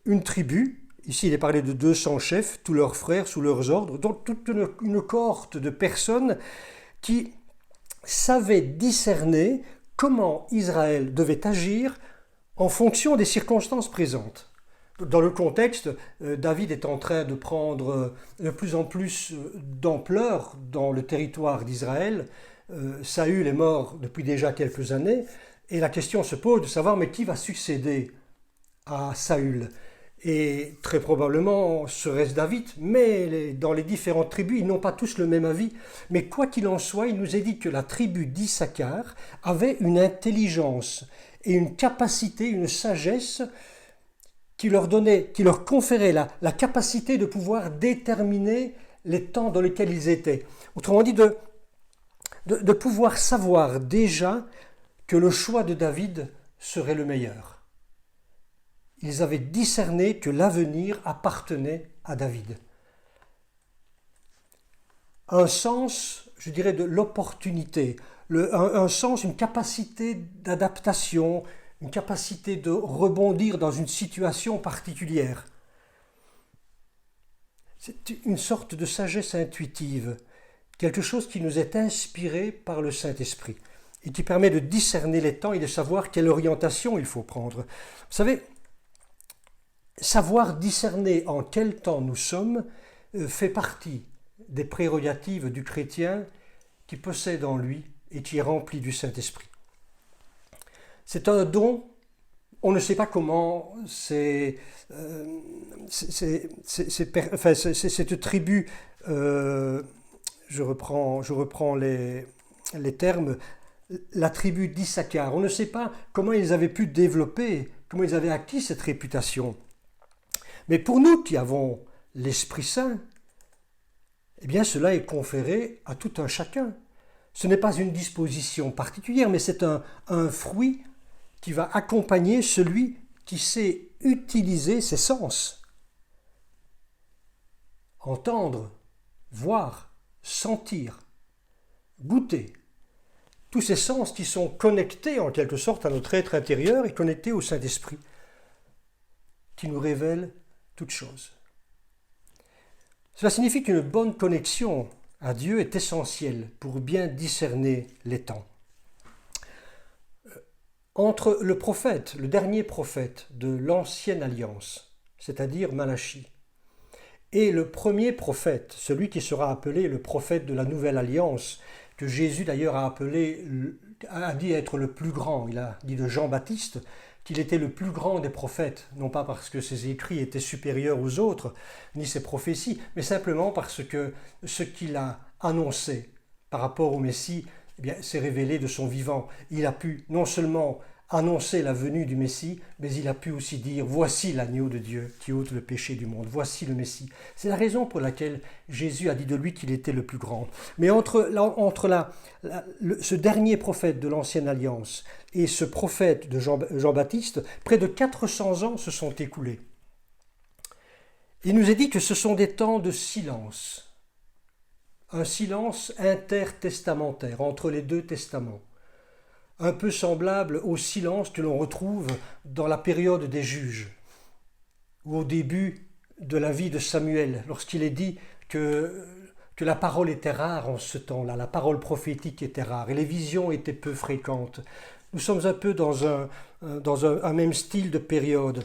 une tribu, ici il est parlé de 200 chefs, tous leurs frères sous leurs ordres, donc toute une cohorte de personnes qui savaient discerner comment Israël devait agir en fonction des circonstances présentes. Dans le contexte, David est en train de prendre de plus en plus d'ampleur dans le territoire d'Israël. Saül est mort depuis déjà quelques années et la question se pose de savoir mais qui va succéder à Saül ? Et très probablement serait-ce David, mais dans les différentes tribus, ils n'ont pas tous le même avis. Mais quoi qu'il en soit, il nous est dit que la tribu d'Issachar avait une intelligence et une capacité, une sagesse qui leur conférait la capacité de pouvoir déterminer les temps dans lesquels ils étaient. Autrement dit, de pouvoir savoir déjà que le choix de David serait le meilleur. Ils avaient discerné que l'avenir appartenait à David. Un sens, je dirais, de l'opportunité, un sens, une capacité d'adaptation, une capacité de rebondir dans une situation particulière. C'est une sorte de sagesse intuitive, quelque chose qui nous est inspiré par le Saint-Esprit et qui permet de discerner les temps et de savoir quelle orientation il faut prendre. Vous savez, savoir discerner en quel temps nous sommes fait partie des prérogatives du chrétien qui possède en lui et qui est rempli du Saint-Esprit. C'est un don, on ne sait pas comment cette tribu, je reprends les termes, la tribu d'Issachar. On ne sait pas comment ils avaient pu développer, comment ils avaient acquis cette réputation. Mais pour nous qui avons l'Esprit Saint, eh bien cela est conféré à tout un chacun. Ce n'est pas une disposition particulière, mais c'est un fruit qui va accompagner celui qui sait utiliser ses sens. Entendre, voir, sentir, goûter. Tous ces sens qui sont connectés en quelque sorte à notre être intérieur et connectés au Saint-Esprit, qui nous révèle toutes choses. Cela signifie qu'une bonne connexion à Dieu est essentielle pour bien discerner les temps. Entre le prophète, le dernier prophète de l'Ancienne Alliance, c'est-à-dire Malachie, et le premier prophète, celui qui sera appelé le prophète de la Nouvelle Alliance, que Jésus d'ailleurs a dit être le plus grand. Il a dit de Jean-Baptiste qu'il était le plus grand des prophètes, non pas parce que ses écrits étaient supérieurs aux autres, ni ses prophéties, mais simplement parce que ce qu'il a annoncé par rapport au Messie, eh bien, s'est révélé de son vivant. Il a pu non seulement annoncer la venue du Messie, mais il a pu aussi dire « Voici l'agneau de Dieu qui ôte le péché du monde, voici le Messie ». C'est la raison pour laquelle Jésus a dit de lui qu'il était le plus grand. Mais entre ce dernier prophète de l'Ancienne Alliance et ce prophète de Jean-Baptiste, près de 400 ans se sont écoulés. Il nous est dit que ce sont des temps de silence, un silence intertestamentaire entre les deux testaments, un peu semblable au silence que l'on retrouve dans la période des juges, ou au début de la vie de Samuel, lorsqu'il est dit que la parole était rare en ce temps-là, la parole prophétique était rare, et les visions étaient peu fréquentes. Nous sommes un peu dans un même style de période,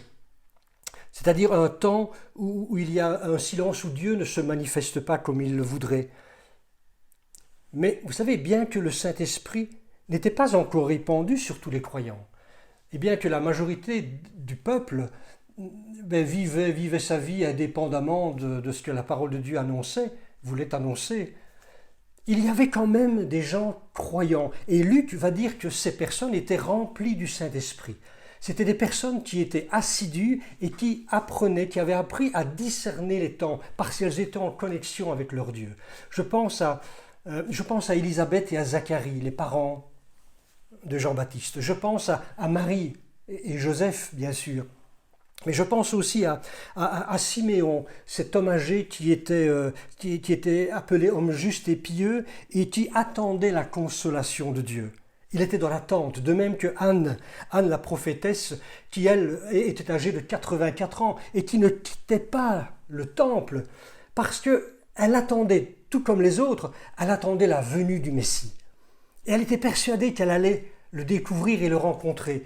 c'est-à-dire un temps où il y a un silence, où Dieu ne se manifeste pas comme il le voudrait. Mais vous savez, bien que le Saint-Esprit n'était pas encore répandu sur tous les croyants, et bien que la majorité du peuple vivait sa vie indépendamment de ce que la parole de Dieu voulait annoncer, il y avait quand même des gens croyants. Et Luc va dire que ces personnes étaient remplies du Saint-Esprit. C'était des personnes qui étaient assidues et qui avaient appris à discerner les temps, parce qu'elles étaient en connexion avec leur Dieu. Je pense à Élisabeth et à Zacharie, les parents de Jean-Baptiste. Je pense à Marie et Joseph, bien sûr. Mais je pense aussi à Siméon, cet homme âgé qui était appelé homme juste et pieux et qui attendait la consolation de Dieu. Il était dans l'attente, de même que Anne la prophétesse, qui elle était âgée de 84 ans et qui ne quittait pas le temple parce qu'elle attendait, tout comme les autres, elle attendait la venue du Messie. Et elle était persuadée qu'elle allait le découvrir et le rencontrer.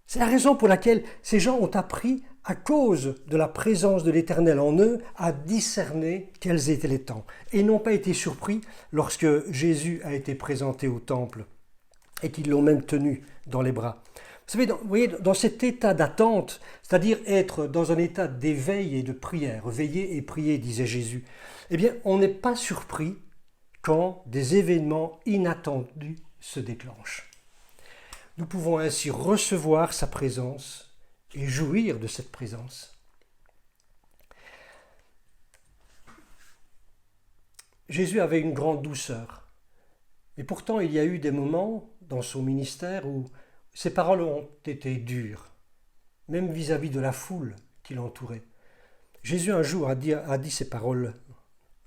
C'est la raison pour laquelle ces gens ont appris, à cause de la présence de l'Éternel en eux, à discerner quels étaient les temps. Et ils n'ont pas été surpris lorsque Jésus a été présenté au temple et qu'ils l'ont même tenu dans les bras. Vous savez, vous voyez, dans cet état d'attente, c'est-à-dire être dans un état d'éveil et de prière, veiller et prier, disait Jésus, eh bien, on n'est pas surpris quand des événements inattendus se déclenchent. Nous pouvons ainsi recevoir sa présence et jouir de cette présence. Jésus avait une grande douceur. Et pourtant, il y a eu des moments dans son ministère où ses paroles ont été dures, même vis-à-vis de la foule qui l'entourait. Jésus un jour a dit ces paroles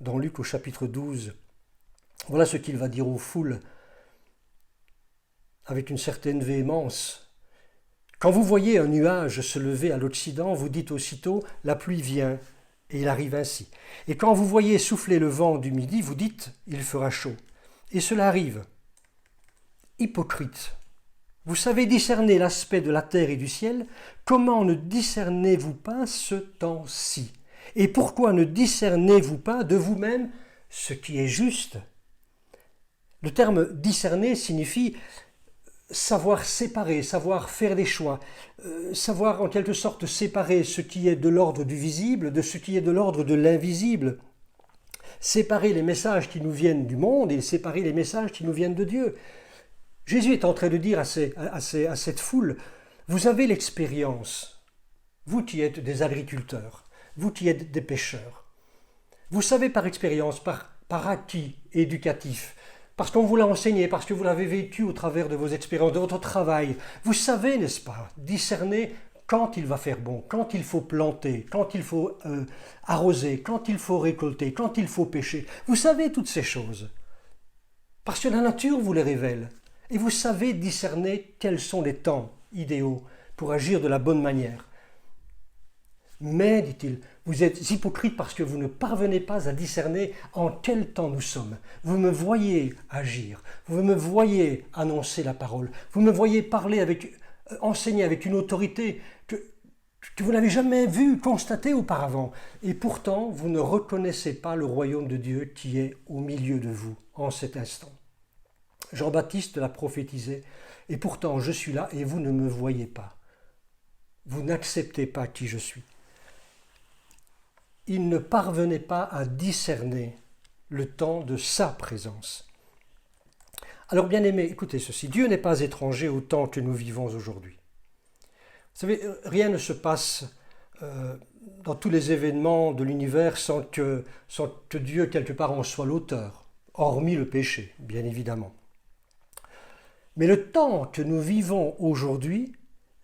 dans Luc au chapitre 12. Voilà ce qu'il va dire aux foules avec une certaine véhémence. Quand vous voyez un nuage se lever à l'Occident, vous dites aussitôt « la pluie vient » et il arrive ainsi. Et quand vous voyez souffler le vent du midi, vous dites « il fera chaud ». Et cela arrive. Hypocrite, vous savez discerner l'aspect de la terre et du ciel, comment ne discernez-vous pas ce temps-ci? Et pourquoi ne discernez-vous pas de vous-même ce qui est juste? Le terme « discerner » signifie savoir séparer, savoir faire des choix, savoir en quelque sorte séparer ce qui est de l'ordre du visible de ce qui est de l'ordre de l'invisible. séparer les messages qui nous viennent du monde et séparer les messages qui nous viennent de Dieu. Jésus est en train de dire à cette foule, vous avez l'expérience, vous qui êtes des agriculteurs, vous qui êtes des pêcheurs. Vous savez par expérience, par acquis éducatif, parce qu'on vous l'a enseigné, parce que vous l'avez vécu au travers de vos expériences, de votre travail. Vous savez, n'est-ce pas, discerner quand il va faire bon, quand il faut planter, quand il faut arroser, quand il faut récolter, quand il faut pêcher. Vous savez toutes ces choses, parce que la nature vous les révèle. Et vous savez discerner quels sont les temps idéaux pour agir de la bonne manière. Mais, dit-il, vous êtes hypocrite parce que vous ne parvenez pas à discerner en quel temps nous sommes. Vous me voyez agir, vous me voyez annoncer la parole, vous me voyez enseigner avec une autorité que vous n'avez jamais vue, constatée auparavant. Et pourtant, vous ne reconnaissez pas le royaume de Dieu qui est au milieu de vous en cet instant. Jean-Baptiste l'a prophétisé, et pourtant je suis là et vous ne me voyez pas. Vous n'acceptez pas qui je suis. Il ne parvenait pas à discerner le temps de sa présence. Alors bien aimés, écoutez ceci, Dieu n'est pas étranger au temps que nous vivons aujourd'hui. Vous savez, rien ne se passe dans tous les événements de l'univers sans que Dieu quelque part en soit l'auteur, hormis le péché, bien évidemment. Mais le temps que nous vivons aujourd'hui,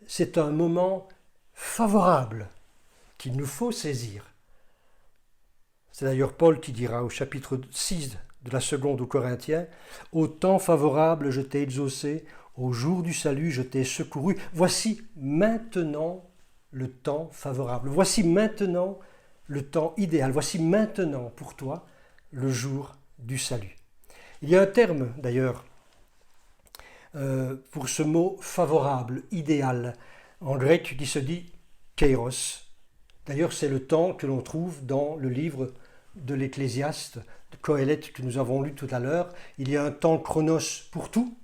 c'est un moment favorable qu'il nous faut saisir. C'est d'ailleurs Paul qui dira au chapitre 6 de la seconde aux Corinthiens, « Au temps favorable je t'ai exaucé, au jour du salut je t'ai secouru. Voici maintenant le temps favorable. Voici maintenant le temps idéal. Voici maintenant pour toi le jour du salut. » Il y a un terme d'ailleurs pour ce mot favorable, idéal, en grec qui se dit kairos. D'ailleurs, c'est le temps que l'on trouve dans le livre de l'Ecclésiaste, de Qoéleth, que nous avons lu tout à l'heure. Il y a un temps chronos pour tout,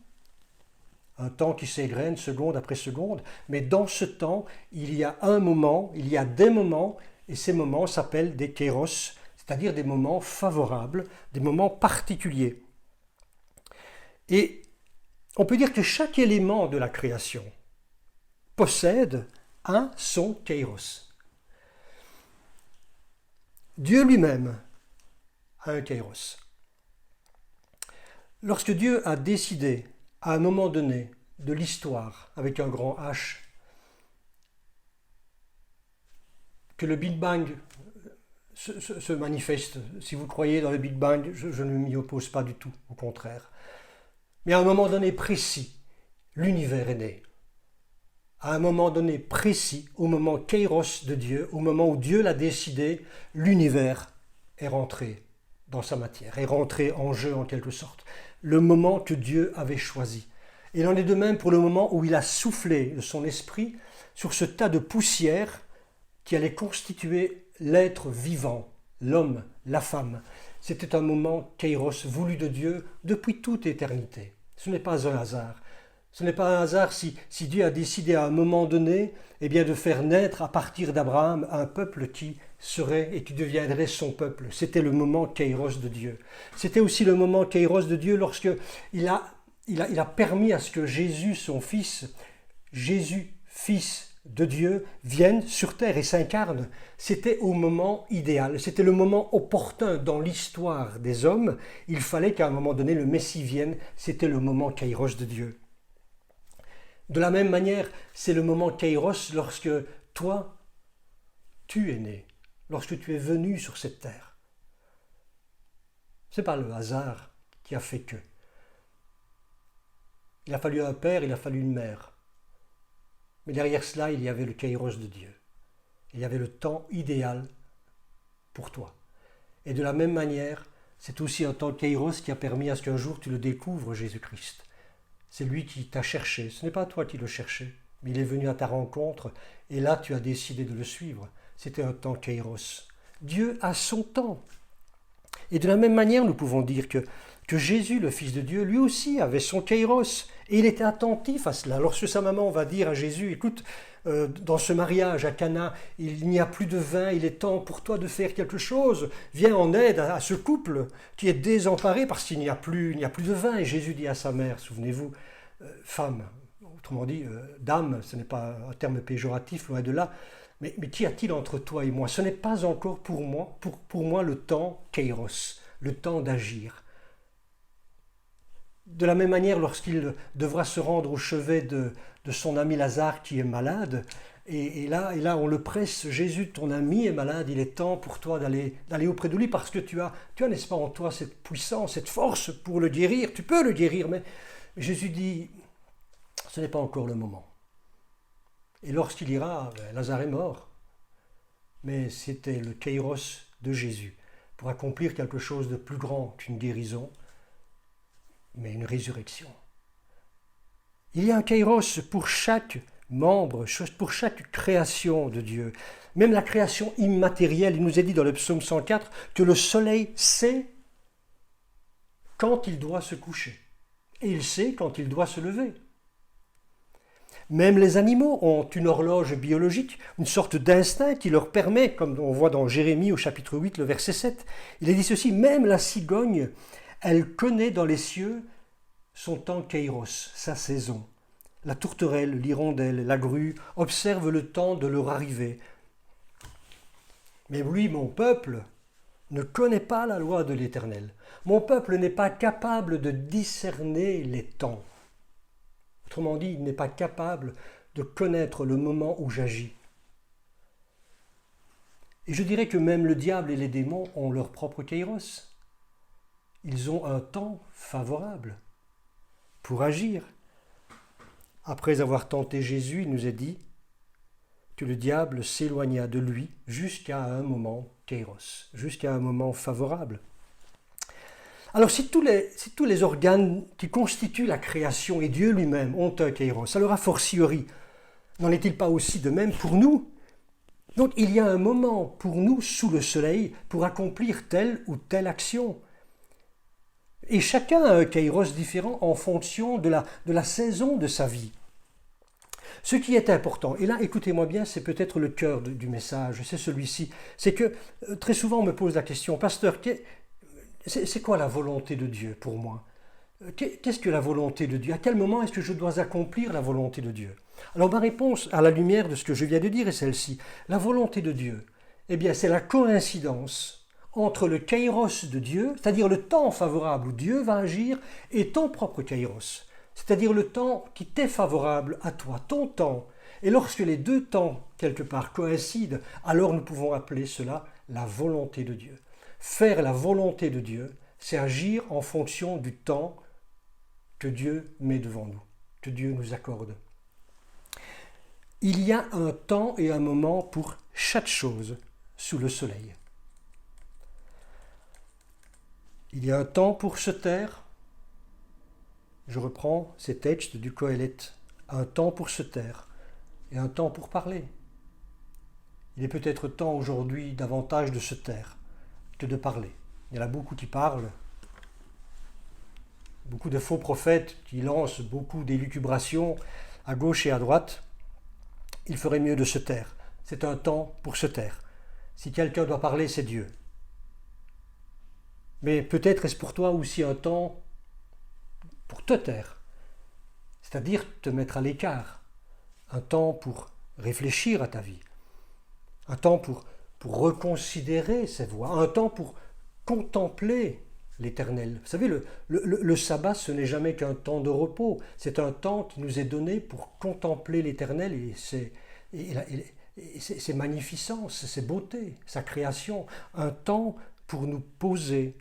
un temps qui s'égrène seconde après seconde, mais dans ce temps, il y a un moment, il y a des moments, et ces moments s'appellent des kairos, c'est-à-dire des moments favorables, des moments particuliers. Et on peut dire que chaque élément de la création possède son kairos. Dieu lui-même a un kairos. Lorsque Dieu a décidé, à un moment donné, de l'histoire, avec un grand H, que le Big Bang se manifeste, si vous croyez dans le Big Bang, je ne m'y oppose pas du tout, au contraire. Mais à un moment donné précis, l'univers est né. À un moment donné précis, au moment kairos de Dieu, au moment où Dieu l'a décidé, l'univers est rentré dans sa matière, est rentré en jeu en quelque sorte. Le moment que Dieu avait choisi. Et il en est de même pour le moment où il a soufflé de son esprit sur ce tas de poussière qui allait constituer l'être vivant, l'homme, la femme. C'était un moment kairos voulu de Dieu depuis toute éternité. Ce n'est pas un hasard. Ce n'est pas un hasard si Dieu a décidé à un moment donné de faire naître à partir d'Abraham un peuple qui serait et qui deviendrait son peuple. C'était le moment kairos de Dieu. C'était aussi le moment kairos de Dieu lorsque il a permis à ce que Jésus, son fils, Jésus, fils de Dieu, vienne sur terre et s'incarne. C'était au moment idéal, c'était le moment opportun dans l'histoire des hommes. Il fallait qu'à un moment donné le Messie vienne, c'était le moment kairos de Dieu. De la même manière, c'est le moment kairos lorsque toi, tu es né, lorsque tu es venu sur cette terre. Ce n'est pas le hasard qui a fait que. Il a fallu un père, il a fallu une mère. Mais derrière cela, il y avait le kairos de Dieu. Il y avait le temps idéal pour toi. Et de la même manière, c'est aussi un temps kairos qui a permis à ce qu'un jour tu le découvres, Jésus-Christ. C'est lui qui t'a cherché. Ce n'est pas toi qui le cherchais, mais il est venu à ta rencontre et là tu as décidé de le suivre. C'était un temps kairos. Dieu a son temps. Et de la même manière, nous pouvons dire que que Jésus, le Fils de Dieu, lui aussi avait son kairos, et il était attentif à cela. Lorsque sa maman va dire à Jésus, écoute, dans ce mariage à Cana, il n'y a plus de vin, il est temps pour toi de faire quelque chose, viens en aide à ce couple qui est désemparé parce qu'il n'y a plus de vin. Et Jésus dit à sa mère, souvenez-vous, femme, autrement dit, dame, ce n'est pas un terme péjoratif, loin de là, mais qu'y a-t-il entre toi et moi? Ce n'est pas encore pour moi le temps kairos, le temps d'agir. De la même manière, lorsqu'il devra se rendre au chevet de son ami Lazare qui est malade, et là on le presse, Jésus, ton ami est malade, il est temps pour toi d'aller auprès de lui parce que tu as, n'est-ce pas, en toi cette puissance, cette force pour le guérir, tu peux le guérir, mais Jésus dit, ce n'est pas encore le moment. Et lorsqu'il ira, Lazare est mort, mais c'était le kairos de Jésus pour accomplir quelque chose de plus grand qu'une guérison, mais une résurrection. Il y a un kairos pour chaque membre, pour chaque création de Dieu. Même la création immatérielle, il nous est dit dans le psaume 104 que le soleil sait quand il doit se coucher et il sait quand il doit se lever. Même les animaux ont une horloge biologique, une sorte d'instinct qui leur permet, comme on voit dans Jérémie au chapitre 8, le verset 7, il est dit ceci, même la cigogne, elle connaît dans les cieux son temps kairos, sa saison. La tourterelle, l'hirondelle, la grue observent le temps de leur arrivée. Mais oui, mon peuple ne connaît pas la loi de l'Éternel. Mon peuple n'est pas capable de discerner les temps. Autrement dit, il n'est pas capable de connaître le moment où j'agis. Et je dirais que même le diable et les démons ont leur propre kairos. Ils ont un temps favorable pour agir. Après avoir tenté Jésus, il nous est dit que le diable s'éloigna de lui jusqu'à un moment kairos, jusqu'à un moment favorable. Alors si tous les organes qui constituent la création et Dieu lui-même ont un kairos, alors a fortiori, n'en est-il pas aussi de même pour nous? Donc il y a un moment pour nous sous le soleil pour accomplir telle ou telle action. Et chacun a un kairos différent en fonction de la saison de sa vie. Ce qui est important, et là écoutez-moi bien, c'est peut-être le cœur du message, c'est celui-ci, c'est que très souvent on me pose la question, pasteur, c'est quoi la volonté de Dieu pour moi? Qu'est-ce que la volonté de Dieu? À quel moment est-ce que je dois accomplir la volonté de Dieu? Alors ma réponse à la lumière de ce que je viens de dire est celle-ci. La volonté de Dieu, eh bien c'est la coïncidence entre le kairos de Dieu, c'est-à-dire le temps favorable où Dieu va agir, et ton propre kairos, c'est-à-dire le temps qui t'est favorable à toi, ton temps. Et lorsque les deux temps, quelque part, coïncident, alors nous pouvons appeler cela la volonté de Dieu. Faire la volonté de Dieu, c'est agir en fonction du temps que Dieu met devant nous, que Dieu nous accorde. Il y a un temps et un moment pour chaque chose sous le soleil. Il y a un temps pour se taire. Je reprends ces textes du Qoéleth. Un temps pour se taire et un temps pour parler. Il est peut-être temps aujourd'hui davantage de se taire que de parler. Il y en a beaucoup qui parlent, beaucoup de faux prophètes qui lancent beaucoup d'élucubrations à gauche et à droite. Il ferait mieux de se taire. C'est un temps pour se taire. Si quelqu'un doit parler, c'est Dieu. Mais peut-être est-ce pour toi aussi un temps pour te taire, c'est-à-dire te mettre à l'écart, un temps pour réfléchir à ta vie, un temps pour reconsidérer ses voies, un temps pour contempler l'Éternel. Vous savez, le sabbat, ce n'est jamais qu'un temps de repos, c'est un temps qui nous est donné pour contempler l'Éternel et ses magnificences, ses beautés, sa création, un temps pour nous poser,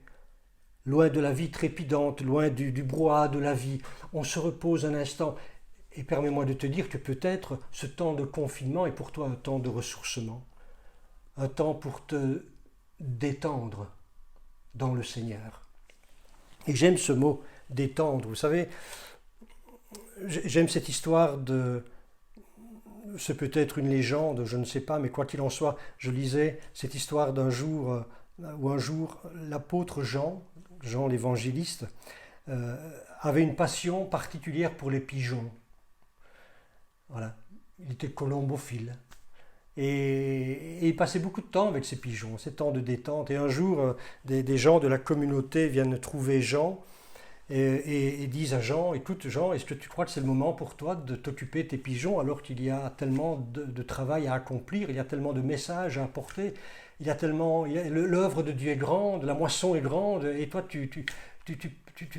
loin de la vie trépidante, loin du brouhaha de la vie. On se repose un instant. Et permets-moi de te dire que peut-être ce temps de confinement est pour toi un temps de ressourcement, un temps pour te détendre dans le Seigneur. Et j'aime ce mot « détendre ». Vous savez, j'aime cette histoire de... C'est peut-être une légende, je ne sais pas, mais quoi qu'il en soit, je lisais cette histoire d'un jour où un jour l'apôtre Jean, Jean l'évangéliste, avait une passion particulière pour les pigeons. Voilà, il était colombophile. Et il passait beaucoup de temps avec ces pigeons, ces temps de détente. Et un jour, des gens de la communauté viennent trouver Jean et disent à Jean, écoute Jean, est-ce que tu crois que c'est le moment pour toi de t'occuper de tes pigeons alors qu'il y a tellement de travail à accomplir, il y a tellement de messages à apporter, l'œuvre de Dieu est grande, la moisson est grande, et toi tu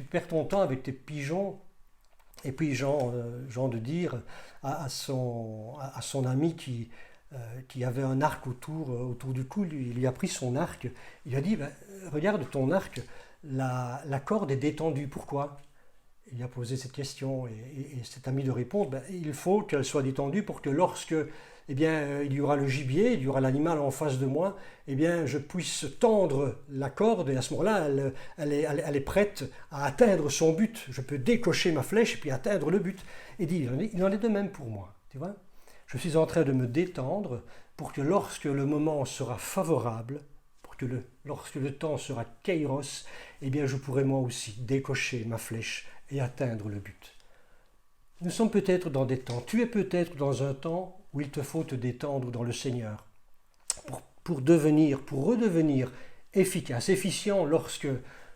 perds ton temps avec tes pigeons. Et puis Jean de dire à son ami qui avait un arc autour du cou, il lui a pris son arc, il lui a dit, regarde ton arc, la corde est détendue, pourquoi? Il lui a posé cette question et cet ami de répondre, il faut qu'elle soit détendue pour que lorsque il y aura le gibier, il y aura l'animal en face de moi, je puisse tendre la corde et à ce moment-là, elle est prête à atteindre son but. Je peux décocher ma flèche et puis atteindre le but. Et dit, il en est de même pour moi, tu vois. Je suis en train de me détendre pour que lorsque le moment sera favorable, lorsque le temps sera kairos, je pourrai moi aussi décocher ma flèche et atteindre le but. Nous sommes peut-être dans des temps, tu es peut-être dans un temps où il te faut te détendre dans le Seigneur pour redevenir efficace, efficient lorsque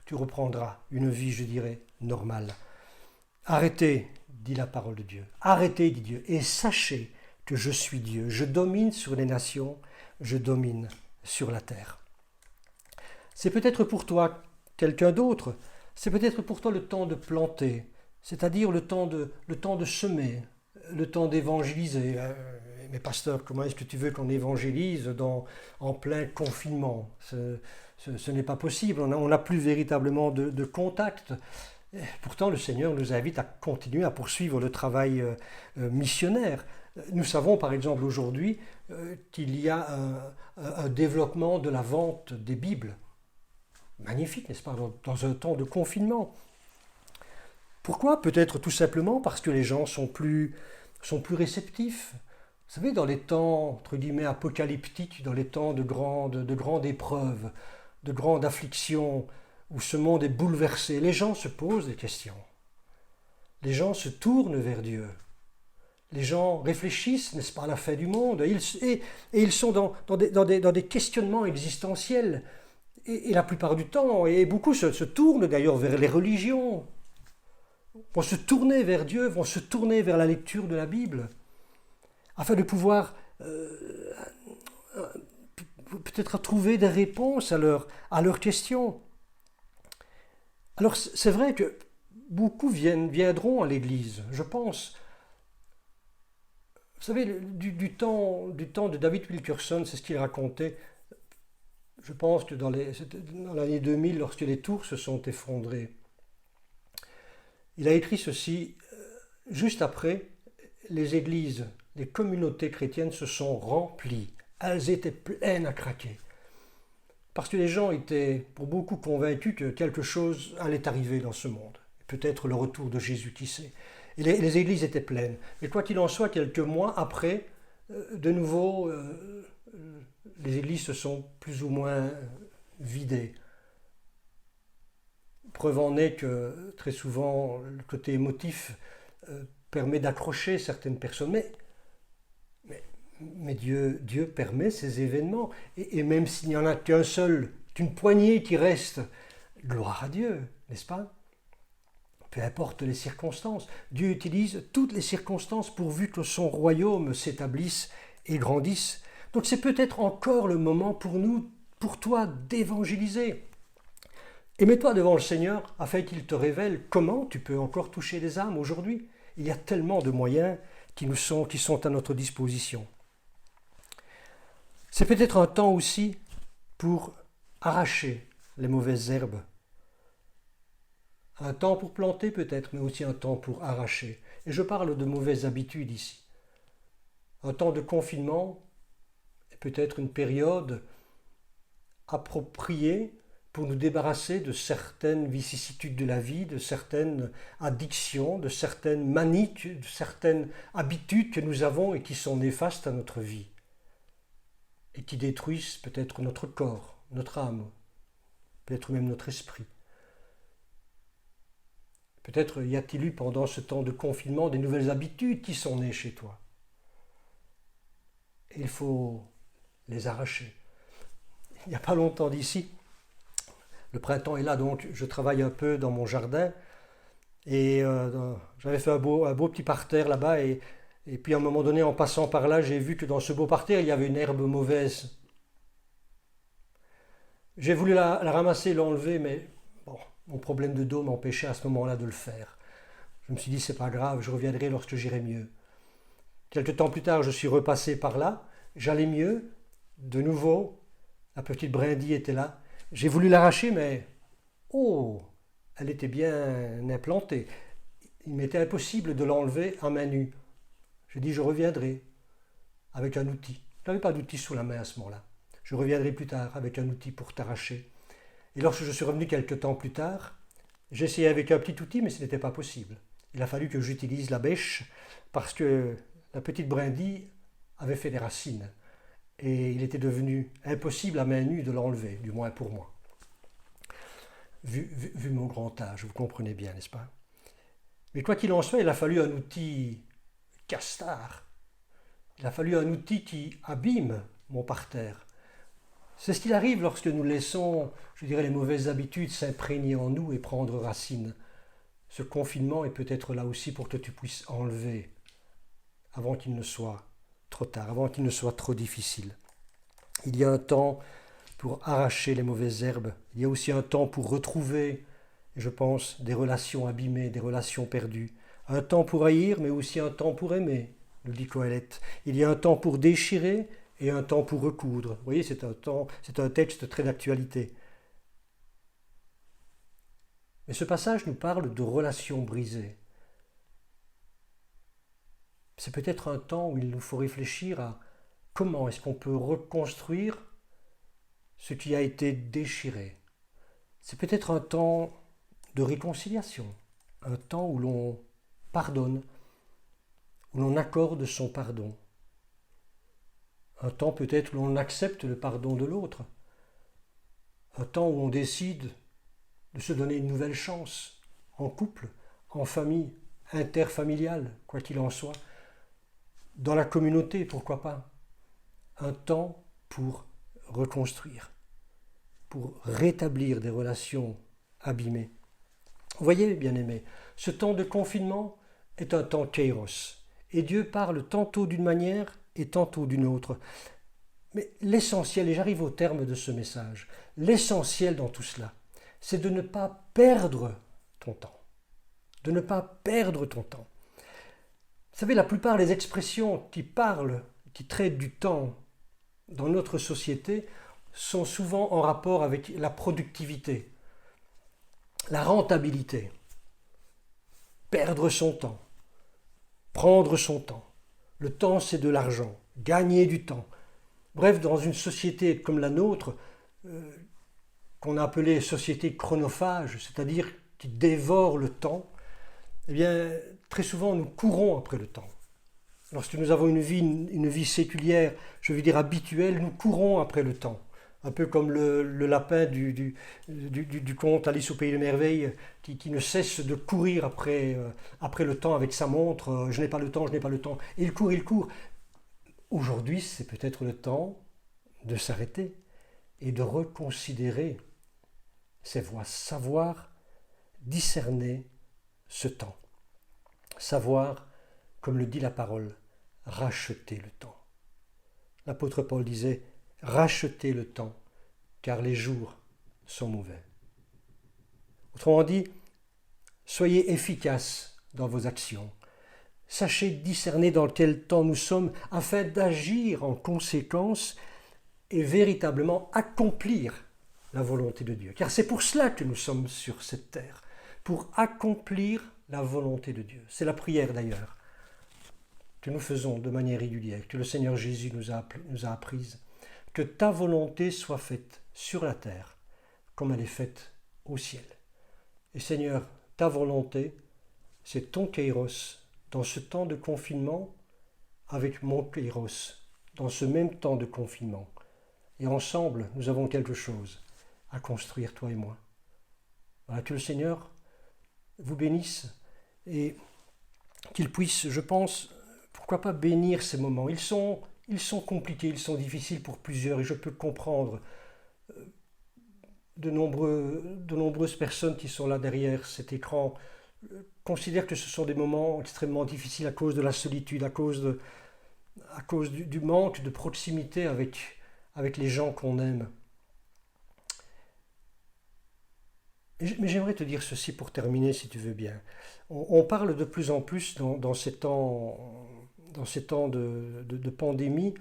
tu reprendras une vie, je dirais, normale. Arrêtez, dit la parole de Dieu, arrêtez, dit Dieu, et sachez que je suis Dieu, je domine sur les nations, je domine sur la terre. C'est peut-être pour toi quelqu'un d'autre, c'est peut-être pour toi le temps de planter, c'est-à-dire le temps de semer, le temps d'évangéliser. Mais pasteur, comment est-ce que tu veux qu'on évangélise en plein confinement? Ce n'est pas possible, on n'a plus véritablement de contact. Pourtant, le Seigneur nous invite à continuer à poursuivre le travail missionnaire. Nous savons par exemple aujourd'hui qu'il y a un développement de la vente des Bibles. Magnifique, n'est-ce pas, dans un temps de confinement. Pourquoi? Peut-être tout simplement parce que les gens sont plus réceptifs. Vous savez, dans les temps, entre guillemets, apocalyptiques, dans les temps de grandes épreuves, de grandes afflictions, où ce monde est bouleversé, les gens se posent des questions. Les gens se tournent vers Dieu. Les gens réfléchissent, n'est-ce pas, à la fin du monde, et ils sont dans des questionnements existentiels. Et la plupart du temps, et beaucoup se tournent d'ailleurs vers les religions, vont se tourner vers Dieu, vont se tourner vers la lecture de la Bible, afin de pouvoir peut-être trouver des réponses à leurs questions. Alors c'est vrai que beaucoup viendront à l'Église, je pense. Vous savez, du temps de David Wilkerson, c'est ce qu'il racontait. Je pense que dans l'année 2000, lorsque les tours se sont effondrées, il a écrit ceci, juste après, les églises, les communautés chrétiennes se sont remplies. Elles étaient pleines à craquer. Parce que les gens étaient, pour beaucoup, convaincus que quelque chose allait arriver dans ce monde. Peut-être le retour de Jésus, qui sait. Et les églises étaient pleines. Mais quoi qu'il en soit, quelques mois après, de nouveau, les églises se sont plus ou moins vidées. Preuve en est que très souvent le côté émotif permet d'accrocher certaines personnes. Mais Dieu permet ces événements. Et même s'il n'y en a qu'un seul, qu'une poignée qui reste, gloire à Dieu, n'est-ce pas? Peu importe les circonstances, Dieu utilise toutes les circonstances pourvu que son royaume s'établisse et grandisse. Donc c'est peut-être encore le moment pour nous, pour toi, d'évangéliser. Et mets-toi devant le Seigneur afin qu'il te révèle comment tu peux encore toucher les âmes aujourd'hui. Il y a tellement de moyens qui sont à notre disposition. C'est peut-être un temps aussi pour arracher les mauvaises herbes. Un temps pour planter peut-être, mais aussi un temps pour arracher. Et je parle de mauvaises habitudes ici. Un temps de confinement est peut-être une période appropriée pour nous débarrasser de certaines vicissitudes de la vie, de certaines addictions, de certaines manies, de certaines habitudes que nous avons et qui sont néfastes à notre vie et qui détruisent peut-être notre corps, notre âme, peut-être même notre esprit. Peut-être y a-t-il eu pendant ce temps de confinement des nouvelles habitudes qui sont nées chez toi. Et il faut les arracher. Il n'y a pas longtemps d'ici, le printemps est là, donc je travaille un peu dans mon jardin. Et j'avais fait un beau petit parterre là-bas. Et puis à un moment donné, en passant par là, j'ai vu que dans ce beau parterre, il y avait une herbe mauvaise. J'ai voulu la ramasser, l'enlever, mais bon, mon problème de dos m'empêchait à ce moment-là de le faire. Je me suis dit, c'est pas grave, je reviendrai lorsque j'irai mieux. Quelque temps plus tard, je suis repassé par là, j'allais mieux, de nouveau, la petite brindille était là. J'ai voulu l'arracher, mais oh, elle était bien implantée. Il m'était impossible de l'enlever à main nue. J'ai dit, je reviendrai avec un outil. Je n'avais pas d'outil sous la main à ce moment-là. Je reviendrai plus tard avec un outil pour t'arracher. Et lorsque je suis revenu quelque temps plus tard, j'ai essayé avec un petit outil, mais ce n'était pas possible. Il a fallu que j'utilise la bêche parce que la petite brindille avait fait des racines. Et il était devenu impossible à main nue de l'enlever, du moins pour moi. Vu mon grand âge, vous comprenez bien, n'est-ce pas? Mais quoi qu'il en soit, il a fallu un outil castard. Il a fallu un outil qui abîme mon parterre. C'est ce qu'il arrive lorsque nous laissons, je dirais, les mauvaises habitudes s'imprégner en nous et prendre racine. Ce confinement est peut-être là aussi pour que tu puisses enlever avant qu'il ne soit trop tard, avant qu'il ne soit trop difficile. Il y a un temps pour arracher les mauvaises herbes. Il y a aussi un temps pour retrouver, je pense, des relations abîmées, des relations perdues. Un temps pour haïr, mais aussi un temps pour aimer, nous dit Coëlette. Il y a un temps pour déchirer et un temps pour recoudre. Vous voyez, c'est un texte très d'actualité. Mais ce passage nous parle de relations brisées. C'est peut-être un temps où il nous faut réfléchir à comment est-ce qu'on peut reconstruire ce qui a été déchiré. C'est peut-être un temps de réconciliation, un temps où l'on pardonne, où l'on accorde son pardon. Un temps peut-être où l'on accepte le pardon de l'autre. Un temps où on décide de se donner une nouvelle chance, en couple, en famille, interfamiliale, quoi qu'il en soit. Dans la communauté, pourquoi pas. Un temps pour reconstruire, pour rétablir des relations abîmées. Vous voyez, bien-aimés, ce temps de confinement est un temps kairos. Et Dieu parle tantôt d'une manière et tantôt d'une autre. Mais l'essentiel, et j'arrive au terme de ce message, l'essentiel dans tout cela, c'est de ne pas perdre ton temps. De ne pas perdre ton temps. Vous savez, la plupart des expressions qui parlent, qui traitent du temps dans notre société sont souvent en rapport avec la productivité, la rentabilité, perdre son temps, prendre son temps. Le temps, c'est de l'argent, gagner du temps. Bref, dans une société comme la nôtre, qu'on a appelée société chronophage, c'est-à-dire qui dévore le temps, eh bien, très souvent, nous courons après le temps. Lorsque nous avons une vie séculière, je veux dire habituelle, nous courons après le temps. Un peu comme le lapin du conte Alice au Pays des Merveilles, qui ne cesse de courir après le temps avec sa montre. Je n'ai pas le temps, je n'ai pas le temps. Et il court. Aujourd'hui, c'est peut-être le temps de s'arrêter et de reconsidérer ses voies, savoir discerner ce temps. Savoir, comme le dit la parole, racheter le temps. L'apôtre Paul disait « Rachetez le temps, car les jours sont mauvais. » Autrement dit, soyez efficaces dans vos actions. Sachez discerner dans quel temps nous sommes afin d'agir en conséquence et véritablement accomplir la volonté de Dieu. Car c'est pour cela que nous sommes sur cette terre, pour accomplir la volonté de Dieu. C'est la prière d'ailleurs que nous faisons de manière régulière, que le Seigneur Jésus nous a apprise. Que ta volonté soit faite sur la terre comme elle est faite au ciel. Et Seigneur, ta volonté, c'est ton kairos dans ce temps de confinement avec mon kairos dans ce même temps de confinement. Et ensemble, nous avons quelque chose à construire, toi et moi. Voilà, que le Seigneur vous bénisse et qu'il puisse, je pense, pourquoi pas bénir ces moments. Ils sont compliqués, ils sont difficiles pour plusieurs et je peux comprendre de nombreuses personnes qui sont là derrière cet écran considèrent que ce sont des moments extrêmement difficiles à cause de la solitude, à cause du manque de proximité avec les gens qu'on aime. Mais j'aimerais te dire ceci pour terminer, si tu veux bien. On parle de plus en plus dans ces temps de pandémie,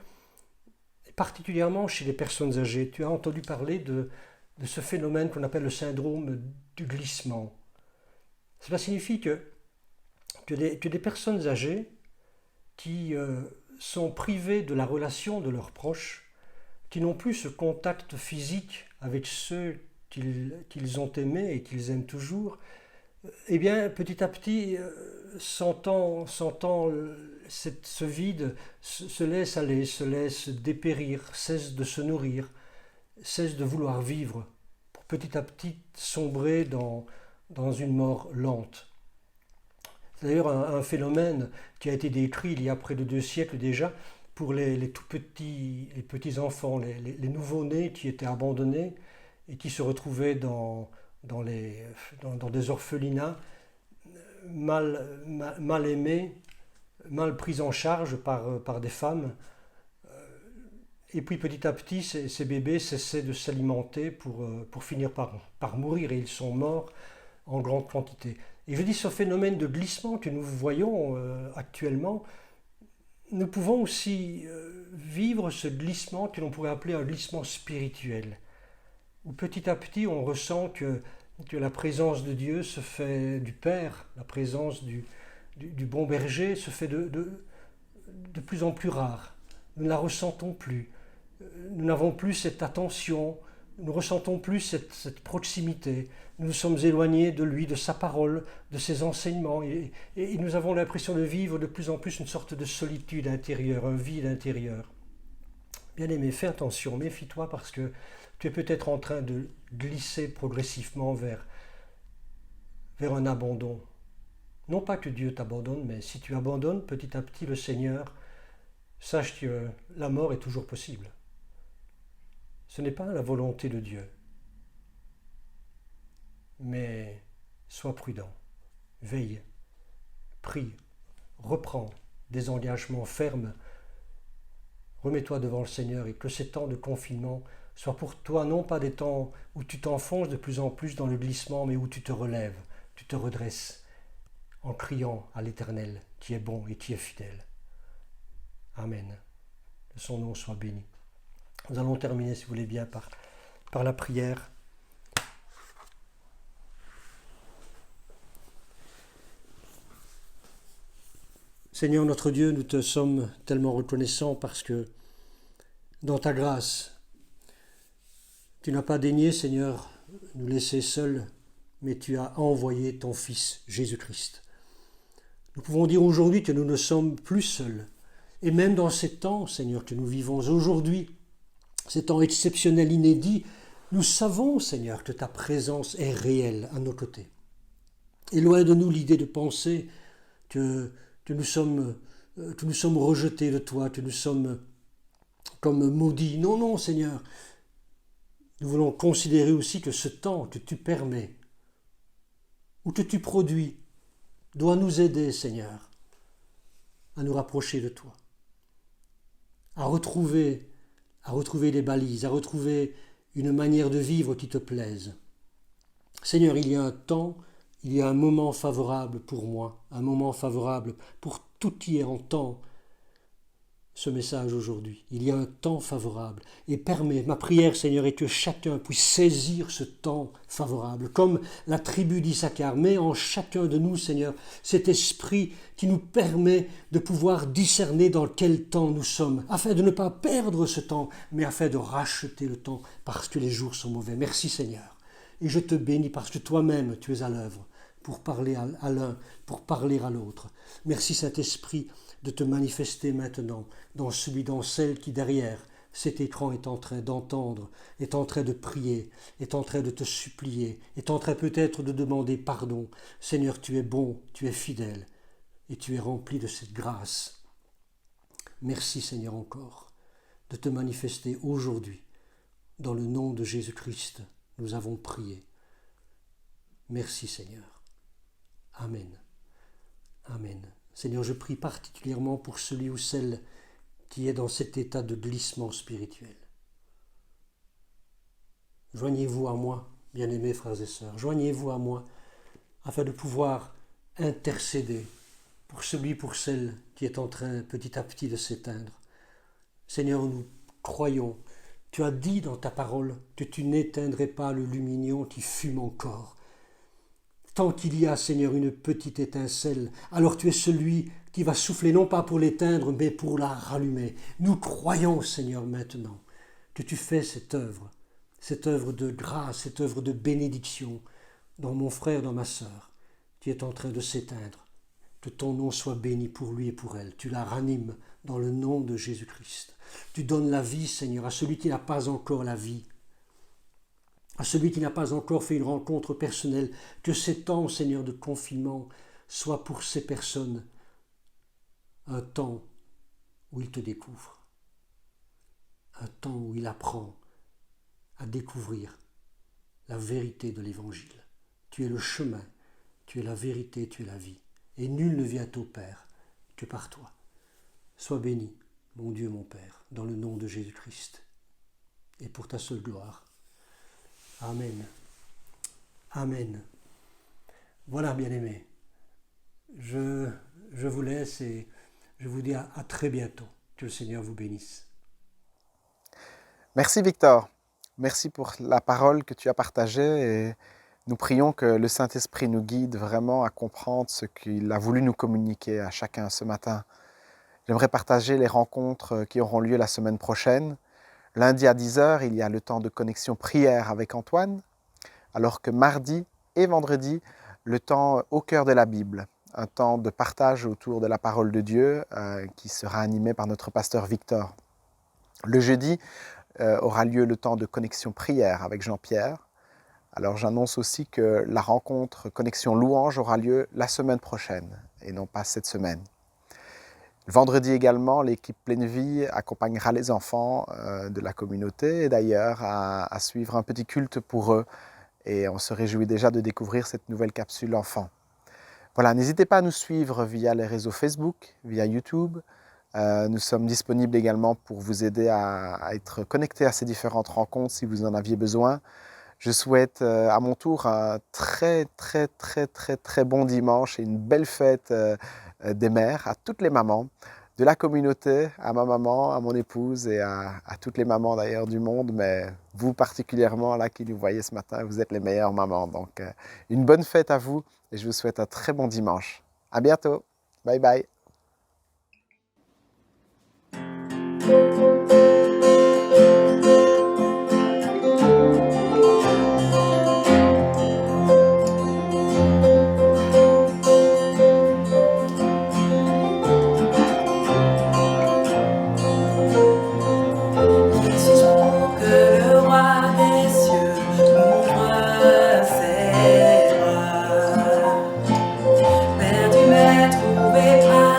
particulièrement chez les personnes âgées. Tu as entendu parler de ce phénomène qu'on appelle le syndrome du glissement. Cela signifie que des personnes âgées qui sont privées de la relation de leurs proches, qui n'ont plus ce contact physique avec ceux qu'ils ont aimés et qu'ils aiment toujours, eh bien, petit à petit, sentant ce vide, se laisse aller, se laisse dépérir, cesse de se nourrir, cesse de vouloir vivre, pour petit à petit sombrer dans une mort lente. C'est d'ailleurs un phénomène qui a été décrit il y a près de 2 siècles déjà pour les tout petits, les petits enfants, les nouveau-nés qui étaient abandonnés et qui se retrouvaient dans des orphelinats mal aimés, mal pris en charge par des femmes. Et puis petit à petit, ces bébés cessaient de s'alimenter pour finir par mourir, et ils sont morts en grande quantité. Et je dis, ce phénomène de glissement que nous voyons actuellement, nous pouvons aussi vivre ce glissement que l'on pourrait appeler un glissement spirituel, où petit à petit on ressent que la présence de Dieu se fait, du Père, la présence du bon berger se fait de plus en plus rare. Nous ne la ressentons plus. Nous n'avons plus cette attention, nous ne ressentons plus cette proximité. Nous nous sommes éloignés de lui, de sa parole, de ses enseignements, et nous avons l'impression de vivre de plus en plus une sorte de solitude intérieure, un vide intérieur. Bien-aimé, fais attention, méfie-toi, parce que tu es peut-être en train de glisser progressivement vers un abandon. Non pas que Dieu t'abandonne, mais si tu abandonnes petit à petit le Seigneur, sache que la mort est toujours possible. Ce n'est pas la volonté de Dieu. Mais sois prudent, veille, prie, reprends des engagements fermes, remets-toi devant le Seigneur, et que ces temps de confinement soient pour toi non pas des temps où tu t'enfonces de plus en plus dans le glissement, mais où tu te relèves, tu te redresses en criant à l'Éternel qui est bon et qui est fidèle. Amen. Que son nom soit béni. Nous allons terminer, si vous voulez bien, par la prière. Seigneur notre Dieu, nous te sommes tellement reconnaissants parce que dans ta grâce, tu n'as pas daigné, Seigneur, nous laisser seuls, mais tu as envoyé ton Fils Jésus-Christ. Nous pouvons dire aujourd'hui que nous ne sommes plus seuls. Et même dans ces temps, Seigneur, que nous vivons aujourd'hui, ces temps exceptionnels, inédits, nous savons, Seigneur, que ta présence est réelle à nos côtés. Et loin de nous l'idée de penser que nous sommes rejetés de toi, que nous sommes comme maudits. Non, non, Seigneur. Nous voulons considérer aussi que ce temps que tu permets, ou que tu produis, doit nous aider, Seigneur, à nous rapprocher de toi, à retrouver les balises, à retrouver une manière de vivre qui te plaise. Seigneur, il y a un temps, il y a un moment favorable pour moi, un moment favorable pour tout qui entend ce message aujourd'hui. Il y a un temps favorable. Et permets, ma prière, Seigneur, est que chacun puisse saisir ce temps favorable. Comme la tribu d'Issachar, mets en chacun de nous, Seigneur, cet esprit qui nous permet de pouvoir discerner dans quel temps nous sommes, afin de ne pas perdre ce temps, mais afin de racheter le temps, parce que les jours sont mauvais. Merci, Seigneur. Et je te bénis parce que toi-même, tu es à l'œuvre pour parler à l'un, pour parler à l'autre. Merci, Saint-Esprit, de te manifester maintenant dans celui, dans celle qui derrière cet écran est en train d'entendre, est en train de prier, est en train de te supplier, est en train peut-être de demander pardon. Seigneur, tu es bon, tu es fidèle et tu es rempli de cette grâce. Merci Seigneur encore de te manifester aujourd'hui. Dans le nom de Jésus-Christ, nous avons prié. Merci Seigneur. Amen. Amen. Seigneur, je prie particulièrement pour celui ou celle qui est dans cet état de glissement spirituel. Joignez-vous à moi, bien-aimés frères et sœurs, joignez-vous à moi afin de pouvoir intercéder pour celui, pour celle qui est en train petit à petit de s'éteindre. Seigneur, nous croyons, tu as dit dans ta parole que tu n'éteindrais pas le lumignon qui fume encore. Tant qu'il y a, Seigneur, une petite étincelle, alors tu es celui qui va souffler non pas pour l'éteindre, mais pour la rallumer. Nous croyons, Seigneur, maintenant, que tu fais cette œuvre de grâce, cette œuvre de bénédiction dans mon frère, dans ma sœur, qui est en train de s'éteindre. Que ton nom soit béni pour lui et pour elle. Tu la ranimes dans le nom de Jésus-Christ. Tu donnes la vie, Seigneur, à celui qui n'a pas encore la vie, à celui qui n'a pas encore fait une rencontre personnelle. Que ces temps, Seigneur, de confinement soient pour ces personnes un temps où il te découvre, un temps où il apprend à découvrir la vérité de l'Évangile. Tu es le chemin, tu es la vérité, tu es la vie. Et nul ne vient au Père que par toi. Sois béni, mon Dieu, mon Père, dans le nom de Jésus-Christ, et pour ta seule gloire. Amen. Amen. Voilà, bien-aimés. Je vous laisse et je vous dis à très bientôt. Que le Seigneur vous bénisse. Merci Victor. Merci pour la parole que tu as partagée et nous prions que le Saint-Esprit nous guide vraiment à comprendre ce qu'il a voulu nous communiquer à chacun ce matin. J'aimerais partager les rencontres qui auront lieu la semaine prochaine. Lundi à 10h, il y a le temps de connexion prière avec Antoine, alors que mardi et vendredi, le temps au cœur de la Bible, un temps de partage autour de la parole de Dieu qui sera animé par notre pasteur Victor. Le jeudi aura lieu le temps de connexion prière avec Jean-Pierre. Alors j'annonce aussi que la rencontre Connexion Louange aura lieu la semaine prochaine et non pas cette semaine. Le vendredi également, l'équipe Pleine Vie accompagnera les enfants de la communauté et d'ailleurs à suivre un petit culte pour eux. Et on se réjouit déjà de découvrir cette nouvelle capsule enfant. Voilà, n'hésitez pas à nous suivre via les réseaux Facebook, via YouTube. Nous sommes disponibles également pour vous aider à être connectés à ces différentes rencontres si vous en aviez besoin. Je souhaite à mon tour un très bon dimanche et une belle fête des mères à toutes les mamans de la communauté, à ma maman, à mon épouse et à toutes les mamans d'ailleurs du monde, mais vous particulièrement là qui nous voyez ce matin, vous êtes les meilleures mamans. Donc une bonne fête à vous et je vous souhaite un très bon dimanche. À bientôt. Bye bye. Trouvé par